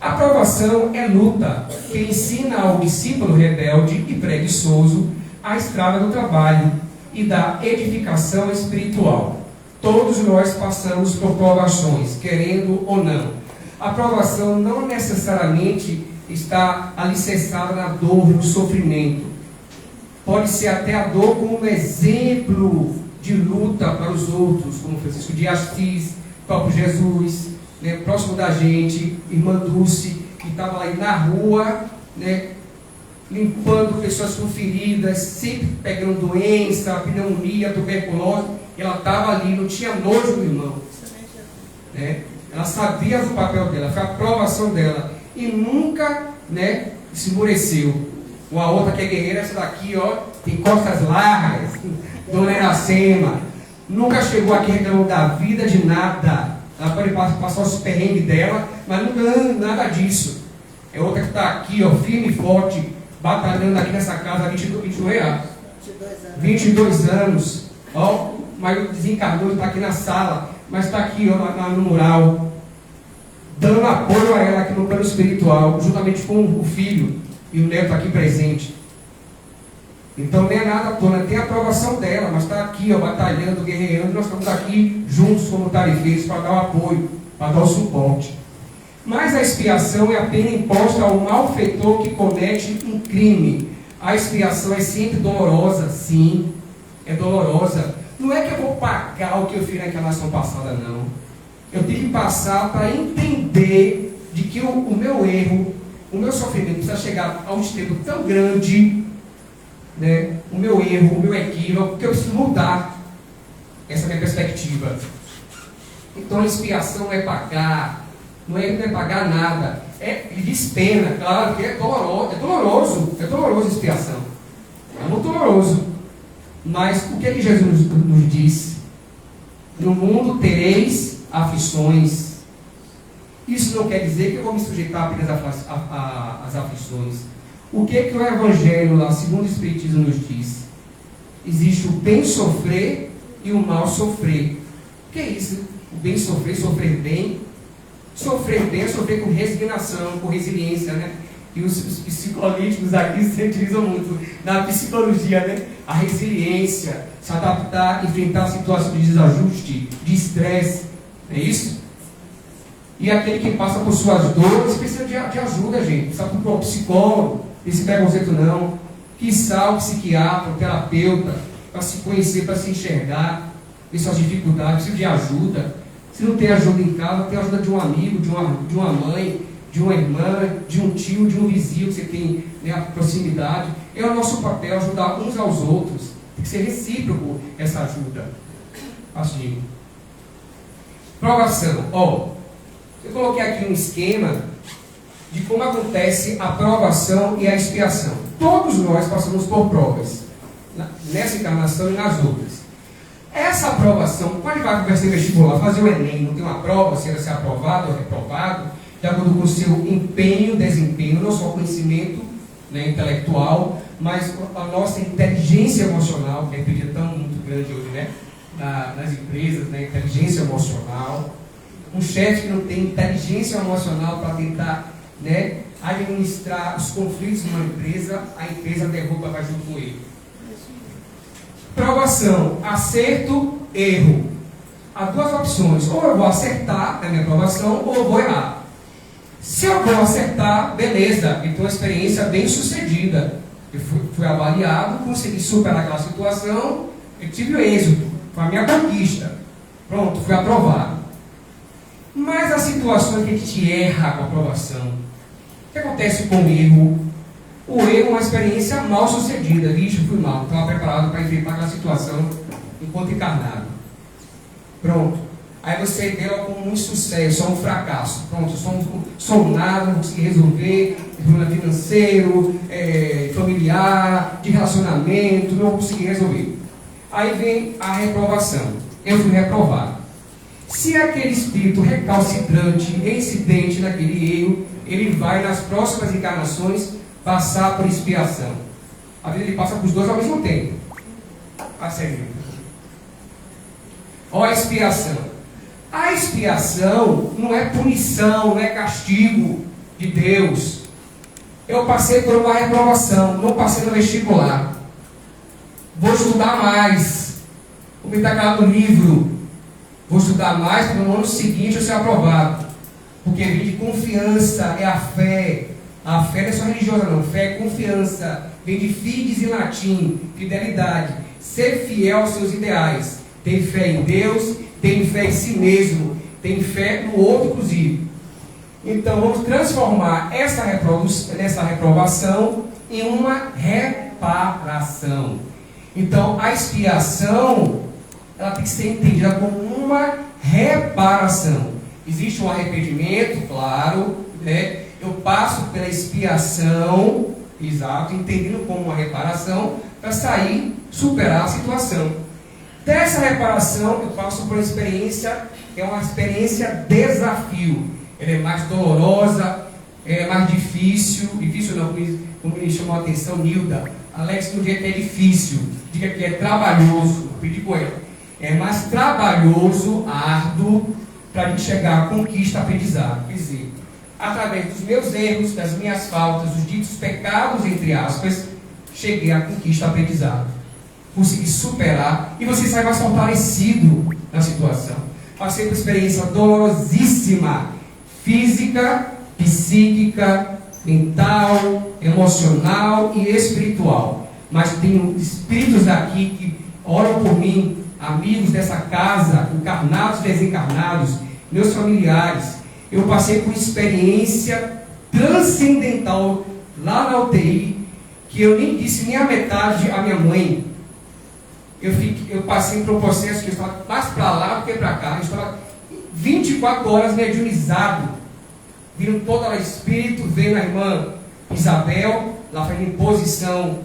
A provação é luta que ensina ao discípulo rebelde e preguiçoso a estrada do trabalho e da edificação espiritual. Todos nós passamos por provações, querendo ou não. A provação não necessariamente está alicerçada na dor, no sofrimento. Pode ser até a dor como um exemplo de luta para os outros, como Francisco de Assis, próprio Jesus, né, próximo da gente, irmã Dulce, que estava aí na rua, né, limpando pessoas com feridas, sempre pegando doença, pneumonia, tuberculose. Ela estava ali, não tinha nojo do irmão, né? Ela sabia do papel dela, foi a provação dela, e nunca, né, se endureceu. Uma outra que é guerreira, essa daqui, tem costas largas, Dona Iracema, nunca chegou aqui reclamando da vida, de nada. Ela pode passar os perrengues dela, mas nunca nada disso. É outra que está aqui, firme e forte, batalhando aqui nessa casa há 22 anos. 22 anos. 22 anos. Ó, o marido desencarnou, está aqui na sala, mas está aqui ó, no mural, dando apoio a ela aqui no plano espiritual, juntamente com o filho e o neto aqui presente. Então nem é nada à tona, tem a aprovação dela, mas está aqui, ó, batalhando, guerreando, nós estamos aqui juntos como tarefeiros para dar o apoio, para dar o suporte. Mas a expiação é a pena imposta ao malfeitor que comete um crime. A expiação é sempre dolorosa, sim, é dolorosa. Não é que eu vou pagar o que eu fiz na encarnação passada, não. Eu tenho que passar para entender de que o meu erro, o meu sofrimento precisa chegar a um extremo tão grande, né? O meu erro, o meu equívoco, que eu preciso mudar essa minha perspectiva. Então a expiação não é pagar, não é pagar nada. Ele diz pena, claro que é doloroso a expiação. É muito doloroso. Mas o que é que Jesus nos diz? No mundo tereis aflições. Isso não quer dizer que eu vou me sujeitar apenas às aflições. O que é que o Evangelho, lá, segundo o Espiritismo, nos diz? Existe o bem sofrer e o mal sofrer. O que é isso? O bem sofrer, sofrer bem. Sofrer bem é sofrer com resignação, com resiliência, né? E os psicológicos aqui se utilizam muito na psicologia, né? A resiliência, se adaptar, enfrentar situações de desajuste, de estresse, não é isso? E aquele que passa por suas dores precisa de ajuda, gente. Precisa procurar um psicólogo, esse preconceito não. Quiçá o psiquiatra, o terapeuta, para se conhecer, para se enxergar, ver suas dificuldades, precisa de ajuda. Se não tem ajuda em casa, tem ajuda de um amigo, de uma mãe, de uma irmã, de um tio, de um vizinho que você tem, né, a proximidade. É o nosso papel ajudar uns aos outros. Tem que ser recíproco essa ajuda. Assim. Provação. Eu coloquei aqui um esquema de como acontece a provação e a expiação. Todos nós passamos por provas, nessa encarnação e nas outras. Essa aprovação, quando ele vai fazer vestibular, fazer o Enem, não tem uma prova, se vai ser aprovado ou reprovado, de acordo com o seu empenho, desempenho, não só conhecimento, né, intelectual, mas a nossa inteligência emocional, que é tão muito grande hoje, né, nas empresas, né, inteligência emocional. Um chefe que não tem inteligência emocional para tentar, né, administrar os conflitos de uma empresa, a empresa derruba, vai junto com ele. Provação, acerto, erro. Há duas opções: ou eu vou acertar na minha provação, ou eu vou errar. Se eu vou acertar, beleza, então a experiência bem sucedida. Eu fui avaliado, consegui superar aquela situação, eu tive o êxito, foi a minha conquista. Pronto, fui aprovado. Mas a situação é que a gente erra com a aprovação. O que acontece com o erro? O erro é uma experiência mal sucedida. Vixe, fui mal, estava preparado para enfrentar aquela situação enquanto encarnado. Pronto. Aí você vê ela como um insucesso, um fracasso. Pronto, sou nada, não consegui resolver, problema financeiro, familiar, de relacionamento, não consegui resolver. Aí vem a reprovação. Eu fui reprovado. Se aquele espírito recalcitrante, reincidente naquele erro, ele vai nas próximas encarnações passar por expiação. Às vezes ele passa por os dois ao mesmo tempo. Olha a expiação. A expiação não é punição, não é castigo de Deus. Eu passei por uma reprovação, não passei no vestibular. Vou estudar mais. Vou me tacar no livro. Vou estudar mais para no ano seguinte eu ser aprovado. Porque vem de confiança, é a fé. A fé não é só religiosa não, fé é confiança. Vem de fides em latim, fidelidade. Ser fiel aos seus ideais. Tem fé em Deus, tem fé em si mesmo, tem fé no outro inclusive. Então vamos transformar essa reprovação em uma reparação. Então a expiação, ela tem que ser entendida como uma reparação. Existe um arrependimento, claro, né? Eu passo pela expiação, exato, entendendo como uma reparação, para sair, superar a situação. Dessa reparação, eu passo por uma experiência, que é uma experiência desafio. Ela é mais dolorosa, é mais difícil. difícil não, como me chamou a atenção, Nilda. Alex, não diga que é difícil, diga que é trabalhoso. Pedi com ela. É mais trabalhoso, árduo, para a gente chegar à conquista, aprendizado. Quer dizer, através dos meus erros, das minhas faltas, dos ditos pecados, entre aspas, cheguei à conquista, aprendizado. Consegui superar e você sai mais fortalecido na situação. Passei por experiência dolorosíssima, física, psíquica, mental, emocional e espiritual. Mas tenho espíritos aqui que oram por mim, amigos dessa casa, encarnados, desencarnados, meus familiares. Eu passei por experiência transcendental lá na UTI, que eu nem disse nem a metade à minha mãe. Eu passei por um processo que eu estava mais para lá do que para cá. Eu estava 24 horas mediunizado, vindo toda a espírito, vendo a irmã Isabel, lá fazendo imposição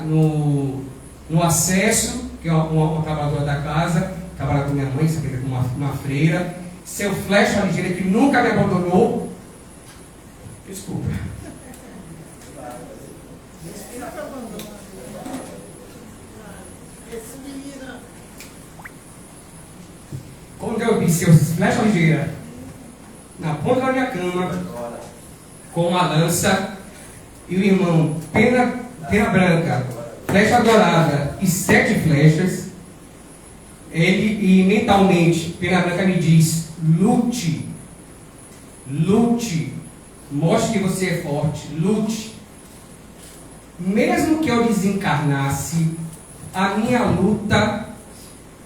no acesso, que é uma trabalhadora da casa, trabalhava com minha mãe, sabia, com uma freira. Seu Flecha Ligeira, que nunca me abandonou. Desculpa. Quando eu vi seu Flecha Ligeira na ponta da minha cama, com uma lança, e o irmão Pena Branca, Flecha Dourada e 7 flechas, ele, e mentalmente, Pena Branca me diz: lute, mostre que você é forte, lute. Mesmo que eu desencarnasse, a minha luta,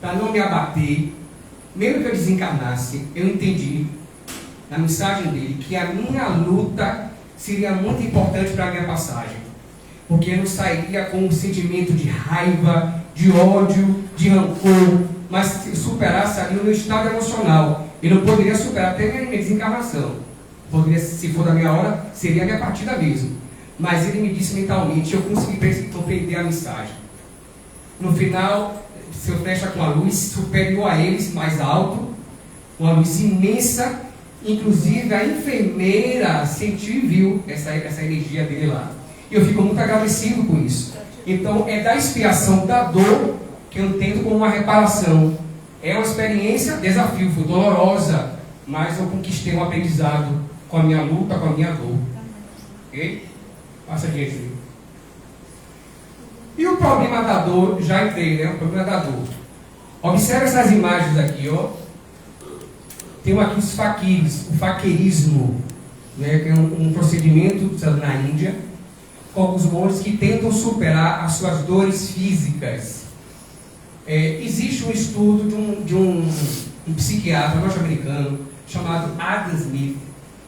para não me abater, mesmo que eu desencarnasse, eu entendi, na mensagem dele, que a minha luta seria muito importante para a minha passagem. Porque eu não sairia com um sentimento de raiva, de ódio, de rancor, mas se superasse ali o meu estado emocional. Eu não poderia superar até minha desencarnação. Poderia, se for da minha hora, seria a minha partida mesmo. Mas ele me disse mentalmente, eu consegui compreender a mensagem. No final, seu flecha com a luz superior a eles, mais alto, uma luz imensa, inclusive a enfermeira sentiu e viu essa energia dele lá. E eu fico muito agradecido com isso. Então, é da expiação da dor que eu entendo como uma reparação. É uma experiência, desafio, foi dolorosa, mas eu conquistei um aprendizado com a minha luta, com a minha dor. Ok? Passa adiante. E o problema da dor, já entrei, né? O problema da dor. Observe essas imagens aqui, ó. Tem aqui os faquires, o faquerismo, né? Que é um procedimento na Índia, com alguns monges que tentam superar as suas dores físicas. Existe um estudo de um psiquiatra norte-americano chamado Adam Smith,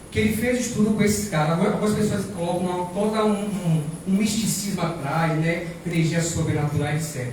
que ele fez estudo com esses caras. Algumas pessoas colocam todo um misticismo atrás, né? Energia sobrenatural, etc.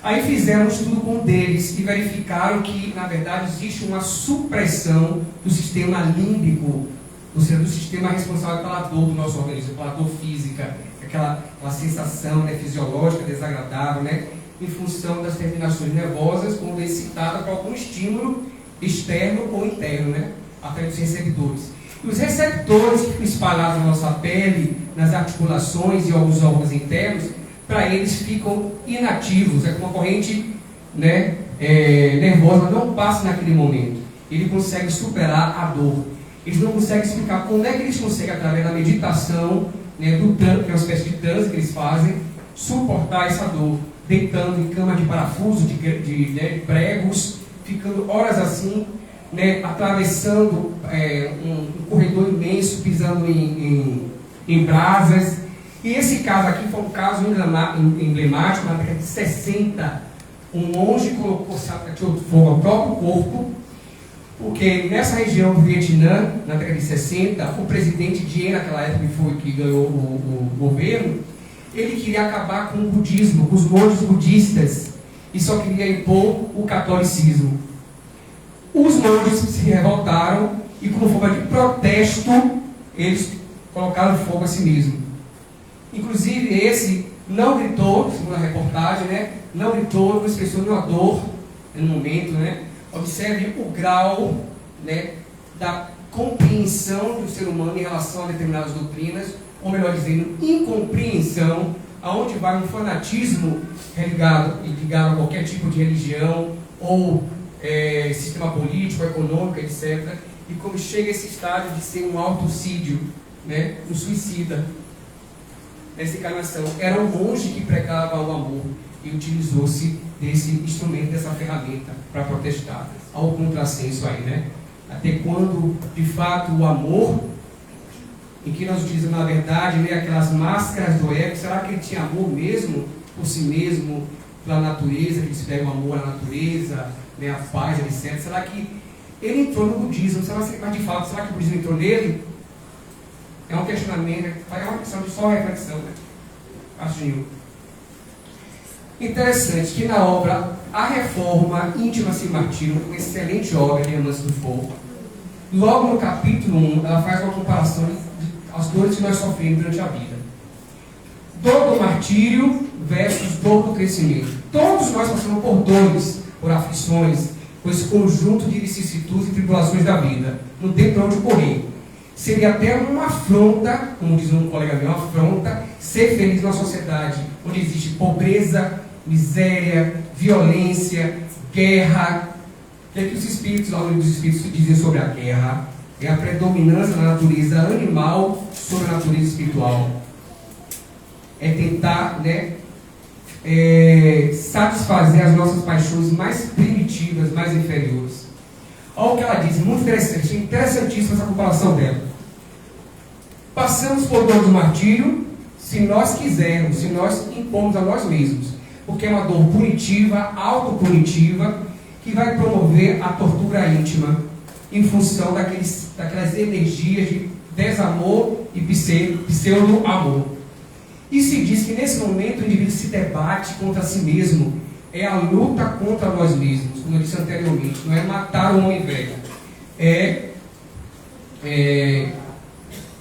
Aí fizeram um estudo com um deles e verificaram que, na verdade, existe uma supressão do sistema límbico, ou seja, do sistema responsável pela dor do nosso organismo, pela dor física, aquela sensação, né, fisiológica desagradável, né, em função das terminações nervosas, quando é excitada por algum estímulo externo ou interno, né, através dos receptores. E os receptores que ficam espalhados na nossa pele, nas articulações e alguns órgãos internos, para eles ficam inativos, é como uma corrente, né, nervosa não passa naquele momento. Ele consegue superar a dor. Eles não conseguem explicar como é que eles conseguem, através da meditação, né, do transe, que é uma espécie de transe que eles fazem, suportar essa dor, deitando em cama de parafuso, de pregos, ficando horas assim, né, atravessando um corredor imenso, pisando em brasas. E esse caso aqui foi um caso emblemático. Na década de 60, um monge tirou fogo ao próprio corpo, porque nessa região do Vietnã, na década de 60, o presidente Diem, naquela época que ganhou o governo, ele queria acabar com o budismo, com os monges budistas, e só queria impor o catolicismo. Os monges se revoltaram e, como forma de protesto, eles colocaram fogo a si mesmo. Inclusive, esse não gritou, segundo a reportagem, né? Não gritou, não expressou nenhuma dor no momento, né? Observe o grau, né, da compreensão do ser humano em relação a determinadas doutrinas, ou melhor dizendo, incompreensão, aonde vai um fanatismo ligado a qualquer tipo de religião, ou sistema político, econômico, etc. E como chega a esse estágio de ser um autocídio, né, um suicida. Nessa encarnação, era um monge que pregava o amor e utilizou-se desse instrumento, dessa ferramenta para protestar. Há um contrassenso aí, né? Até quando, de fato, o amor, em que nós utilizamos, na verdade, né, aquelas máscaras do ego, será que ele tinha amor mesmo por si mesmo, pela natureza, que eles pegam amor à natureza, né, a paz, etc. Será que ele entrou no budismo? Mas de fato, será que o budismo entrou nele? É um questionamento, é uma questão de só reflexão, né? Acho eu. Interessante que na obra A Reforma Íntima Sem Martírio, uma excelente obra de Amâncio do Forro, logo no capítulo 1, ela faz uma comparação às dores que nós sofremos durante a vida. Dor do martírio versus dor do crescimento. Todos nós passamos por dores, por aflições, por esse conjunto de vicissitudes e tribulações da vida. Não tem para onde correr. Seria até uma afronta, como diz um colega meu, uma afronta, ser feliz numa sociedade onde existe pobreza, miséria, violência, guerra. O que é que os espíritos, ao livro dos espíritos, dizem sobre a guerra? É a predominância da natureza animal sobre a natureza espiritual. É tentar, né, satisfazer as nossas paixões mais primitivas, mais inferiores. Olha o que ela diz, muito interessante, interessantíssima essa comparação dela. Passamos por dor do martírio se nós quisermos, se nós impomos a nós mesmos, porque é uma dor punitiva, autopunitiva, que vai promover a tortura íntima em função daquelas energias de desamor e pseudo-amor. E se diz que nesse momento o indivíduo se debate contra si mesmo, é a luta contra nós mesmos, como eu disse anteriormente, não é matar o homem velho, é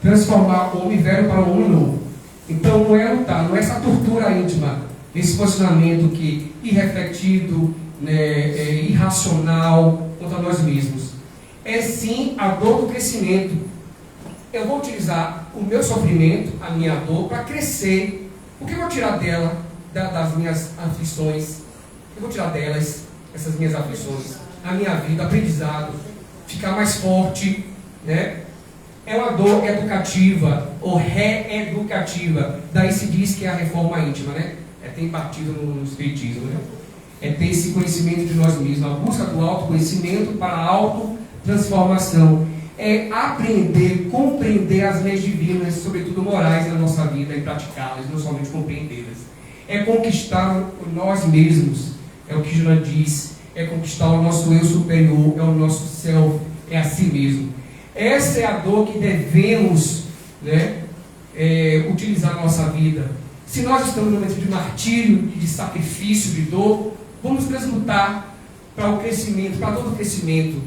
transformar o homem velho para um homem novo. Então não é lutar, não é essa tortura íntima, esse posicionamento que irrefletido, né, irracional contra nós mesmos. É sim a dor do crescimento. Eu vou utilizar o meu sofrimento, a minha dor, para crescer. O que eu vou tirar dela, das minhas aflições? Eu vou tirar delas, essas minhas aflições, a minha vida, aprendizado, ficar mais forte, né? É uma dor educativa ou reeducativa. Daí se diz que é a reforma íntima, né? Tem partido no espiritismo, né? É ter esse conhecimento de nós mesmos, a busca do autoconhecimento para a autotransformação. É aprender, compreender as leis divinas, sobretudo morais na nossa vida, e praticá-las, não somente compreendê-las. É conquistar nós mesmos, é o que Joana diz, é conquistar o nosso eu superior, é o nosso self, é a si mesmo. Essa é a dor que devemos, né, utilizar na nossa vida. Se nós estamos no momento de martírio, de sacrifício, de dor, vamos transmutar para o crescimento, para todo o crescimento.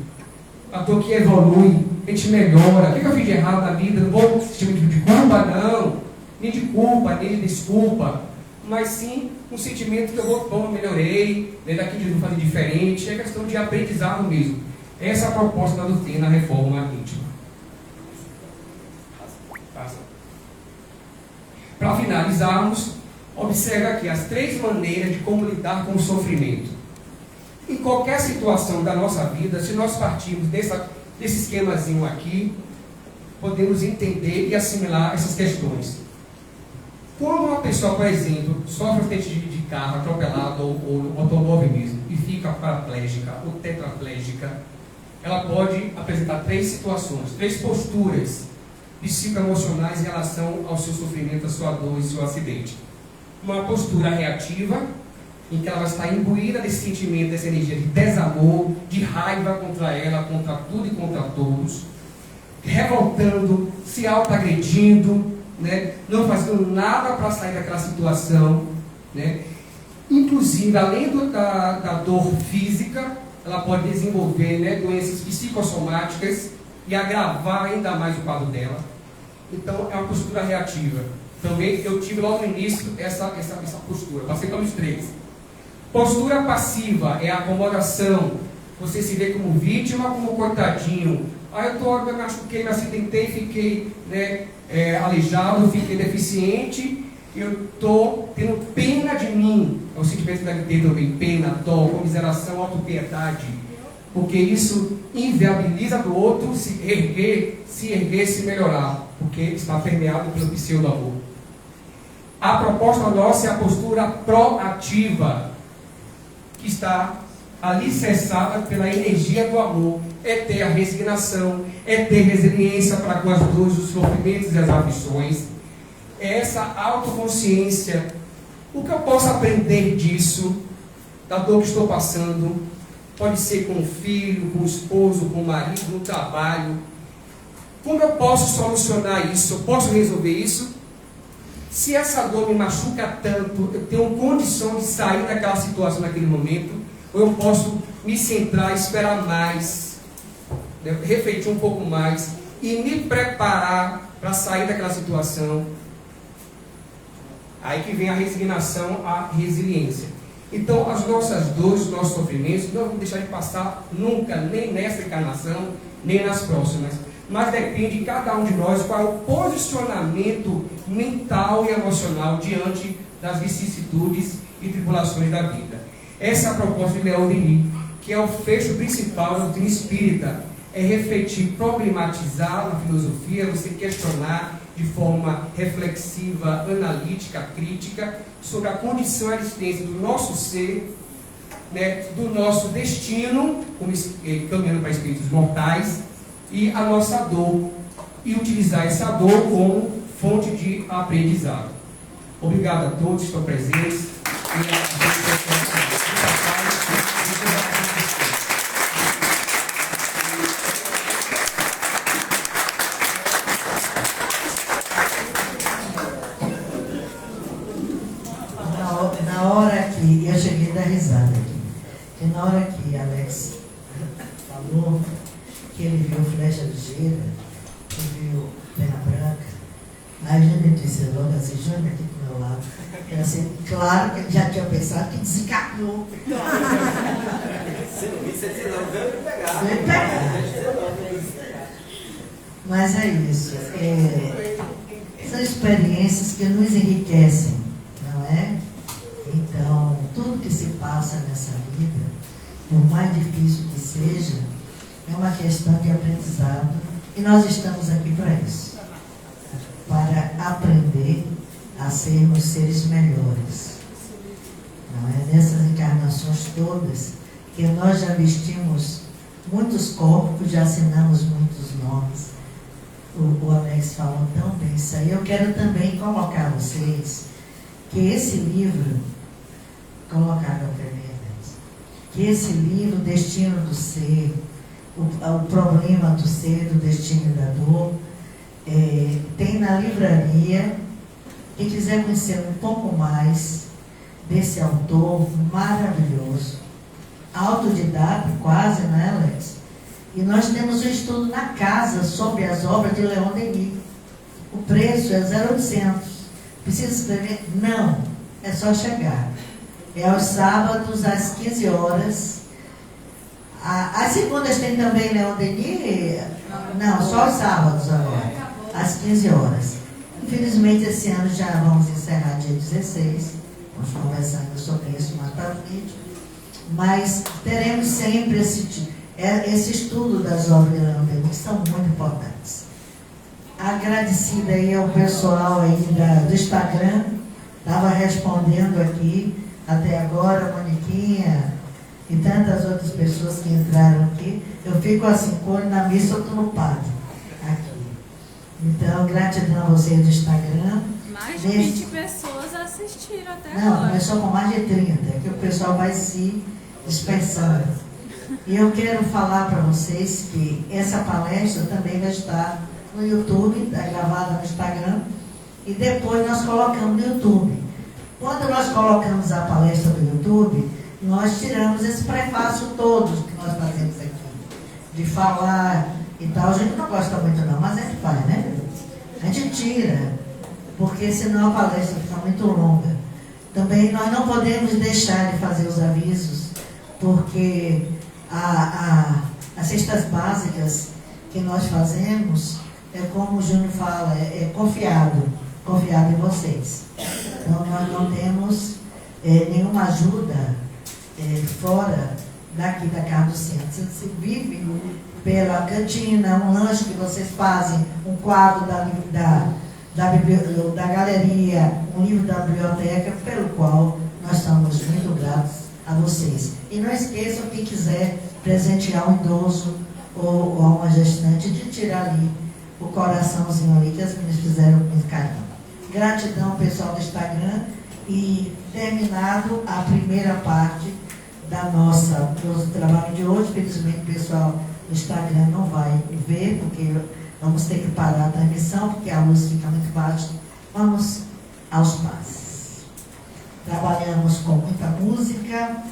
A dor que evolui, a gente melhora. O que eu fiz de errado na vida? Não vou sentir de culpa, não. Nem de culpa, nem de desculpa. Mas sim um sentimento que eu vou, melhorei, né, daqui de vou fazer diferente. É questão de aprendizado mesmo. Essa é a proposta da doutrina, a reforma íntima. Para finalizarmos, observe aqui as 3 maneiras de como lidar com o sofrimento. Em qualquer situação da nossa vida, se nós partirmos desse esquemazinho aqui, podemos entender e assimilar essas questões. Quando uma pessoa, por exemplo, sofre um acidente de carro, atropelado ou automóvel mesmo, e fica paraplégica ou tetraplégica, ela pode apresentar 3 situações, 3 posturas psicoemocionais em relação ao seu sofrimento, à sua dor e ao seu acidente. Uma postura reativa, em que ela vai estar imbuída desse sentimento, dessa energia de desamor, de raiva contra ela, contra tudo e contra todos, revoltando, se autoagredindo, né, não fazendo nada para sair daquela situação, né. Inclusive, além da dor física, ela pode desenvolver, né, doenças psicossomáticas e agravar ainda mais o quadro dela. Então, é uma postura reativa. Também eu tive logo no início essa postura, passei pelos 3. Postura passiva é a acomodação. Você se vê como vítima, como coitadinho, eu me machuquei, me acidentei, fiquei, né, aleijado, fiquei deficiente, eu estou tendo pena de mim. É o sentimento que deve ter também, pena, dó, comiseração, autopiedade. Porque isso inviabiliza do outro se erguer, se melhorar, porque está permeado pelo pseudo-amor. A proposta nossa é a postura proativa, que está alicerçada pela energia do amor. É ter a resignação, é ter resiliência para com as dores, os sofrimentos e as aflições. É essa autoconsciência. O que eu posso aprender disso, da dor que estou passando? Pode ser com o filho, com o esposo, com o marido, no trabalho. Como eu posso solucionar isso? Eu posso resolver isso? Se essa dor me machuca tanto, eu tenho condição de sair daquela situação naquele momento, ou eu posso me centrar, esperar mais, né, refletir um pouco mais e me preparar para sair daquela situação. Aí que vem a resignação, a resiliência. Então, as nossas dores, os nossos sofrimentos, não vamos deixar de passar nunca, nem nessa encarnação, nem nas próximas. Mas depende de cada um de nós qual é o posicionamento mental e emocional diante das vicissitudes e tribulações da vida. Essa é a proposta de Leon Denis, que é o fecho principal da doutrina espírita. É refletir, problematizar na filosofia, você questionar de forma reflexiva, analítica, crítica, sobre a condição e a existência do nosso ser, né, do nosso destino, caminhando para espíritos mortais, e a nossa dor, e utilizar essa dor como fonte de aprendizado. Obrigado a todos que estão presentes. Na hora que eu cheguei a dar risada aqui, que na hora que Alex falou que ele viu Flecha Ligeira, que viu Pena Branca, aí a gente disse logo assim, Júnior aqui do meu lado, era assim, claro que ele já tinha pensado que desencarnou. Veio pegar. Mas é isso. São experiências que nos enriquecem, não é? Então, tudo que se passa nessa vida, por mais difícil que seja, é uma questão de aprendizado. E nós estamos aqui para isso. Para aprender a sermos seres melhores. Não é? Nessas encarnações todas, que nós já vestimos muitos corpos, já assinamos muitos nomes. O Alex falou tão bem isso aí. Eu quero também colocar a vocês que esse livro, colocaram para mim, que esse livro, Destino do Ser, o problema do ser, do destino e da dor, tem na livraria. Quem quiser conhecer um pouco mais desse autor maravilhoso, autodidata quase, né, Alex? E nós temos um estudo na casa sobre as obras de Leon Denis. O preço é 0,800. Precisa escrever? Não, é só chegar. É aos sábados, às 15 horas. Às segundas tem também Leon Denis? Não, só aos sábados agora, às 15 horas. Infelizmente, esse ano já vamos encerrar dia 16. Vamos conversar ainda sobre isso mais para frente. Mas teremos sempre esse estudo das obras de Leon Denis, que são muito importantes. Agradecida aí ao pessoal aí do Instagram, estava respondendo aqui até agora, a Moniquinha e tantas outras pessoas que entraram aqui. Eu fico assim, quando na missa eu estou no padre aqui. Então, gratidão a vocês do Instagram. Mais de 20 pessoas assistiram até Não, agora. começou com mais de 30, que o pessoal vai se dispensando. E eu quero falar para vocês que essa palestra também vai estar no YouTube, está gravada no Instagram, e depois nós colocamos no YouTube. Quando nós colocamos a palestra do YouTube, nós tiramos esse prefácio todo que nós fazemos aqui, de falar e tal. A gente não gosta muito não, mas a gente faz, né? A gente tira, porque senão a palestra fica muito longa. Também nós não podemos deixar de fazer os avisos, porque as cestas básicas que nós fazemos é como o Júnior fala, é confiado em vocês. Então nós não temos nenhuma ajuda fora daqui da Casa do Centro. Você vive pela cantina, um lanche que vocês fazem, um quadro da galeria, um livro da biblioteca, pelo qual nós estamos muito gratos a vocês. E não esqueçam, quem quiser presentear um idoso ou a uma gestante, de tirar ali o coraçãozinho ali que as meninas fizeram com muito carinho. Gratidão, pessoal do Instagram. E terminado a primeira parte do nosso trabalho de hoje. Felizmente o pessoal do Instagram não vai ver, porque vamos ter que parar a transmissão, porque a luz fica muito baixa. Vamos aos passos. Trabalhamos com muita música,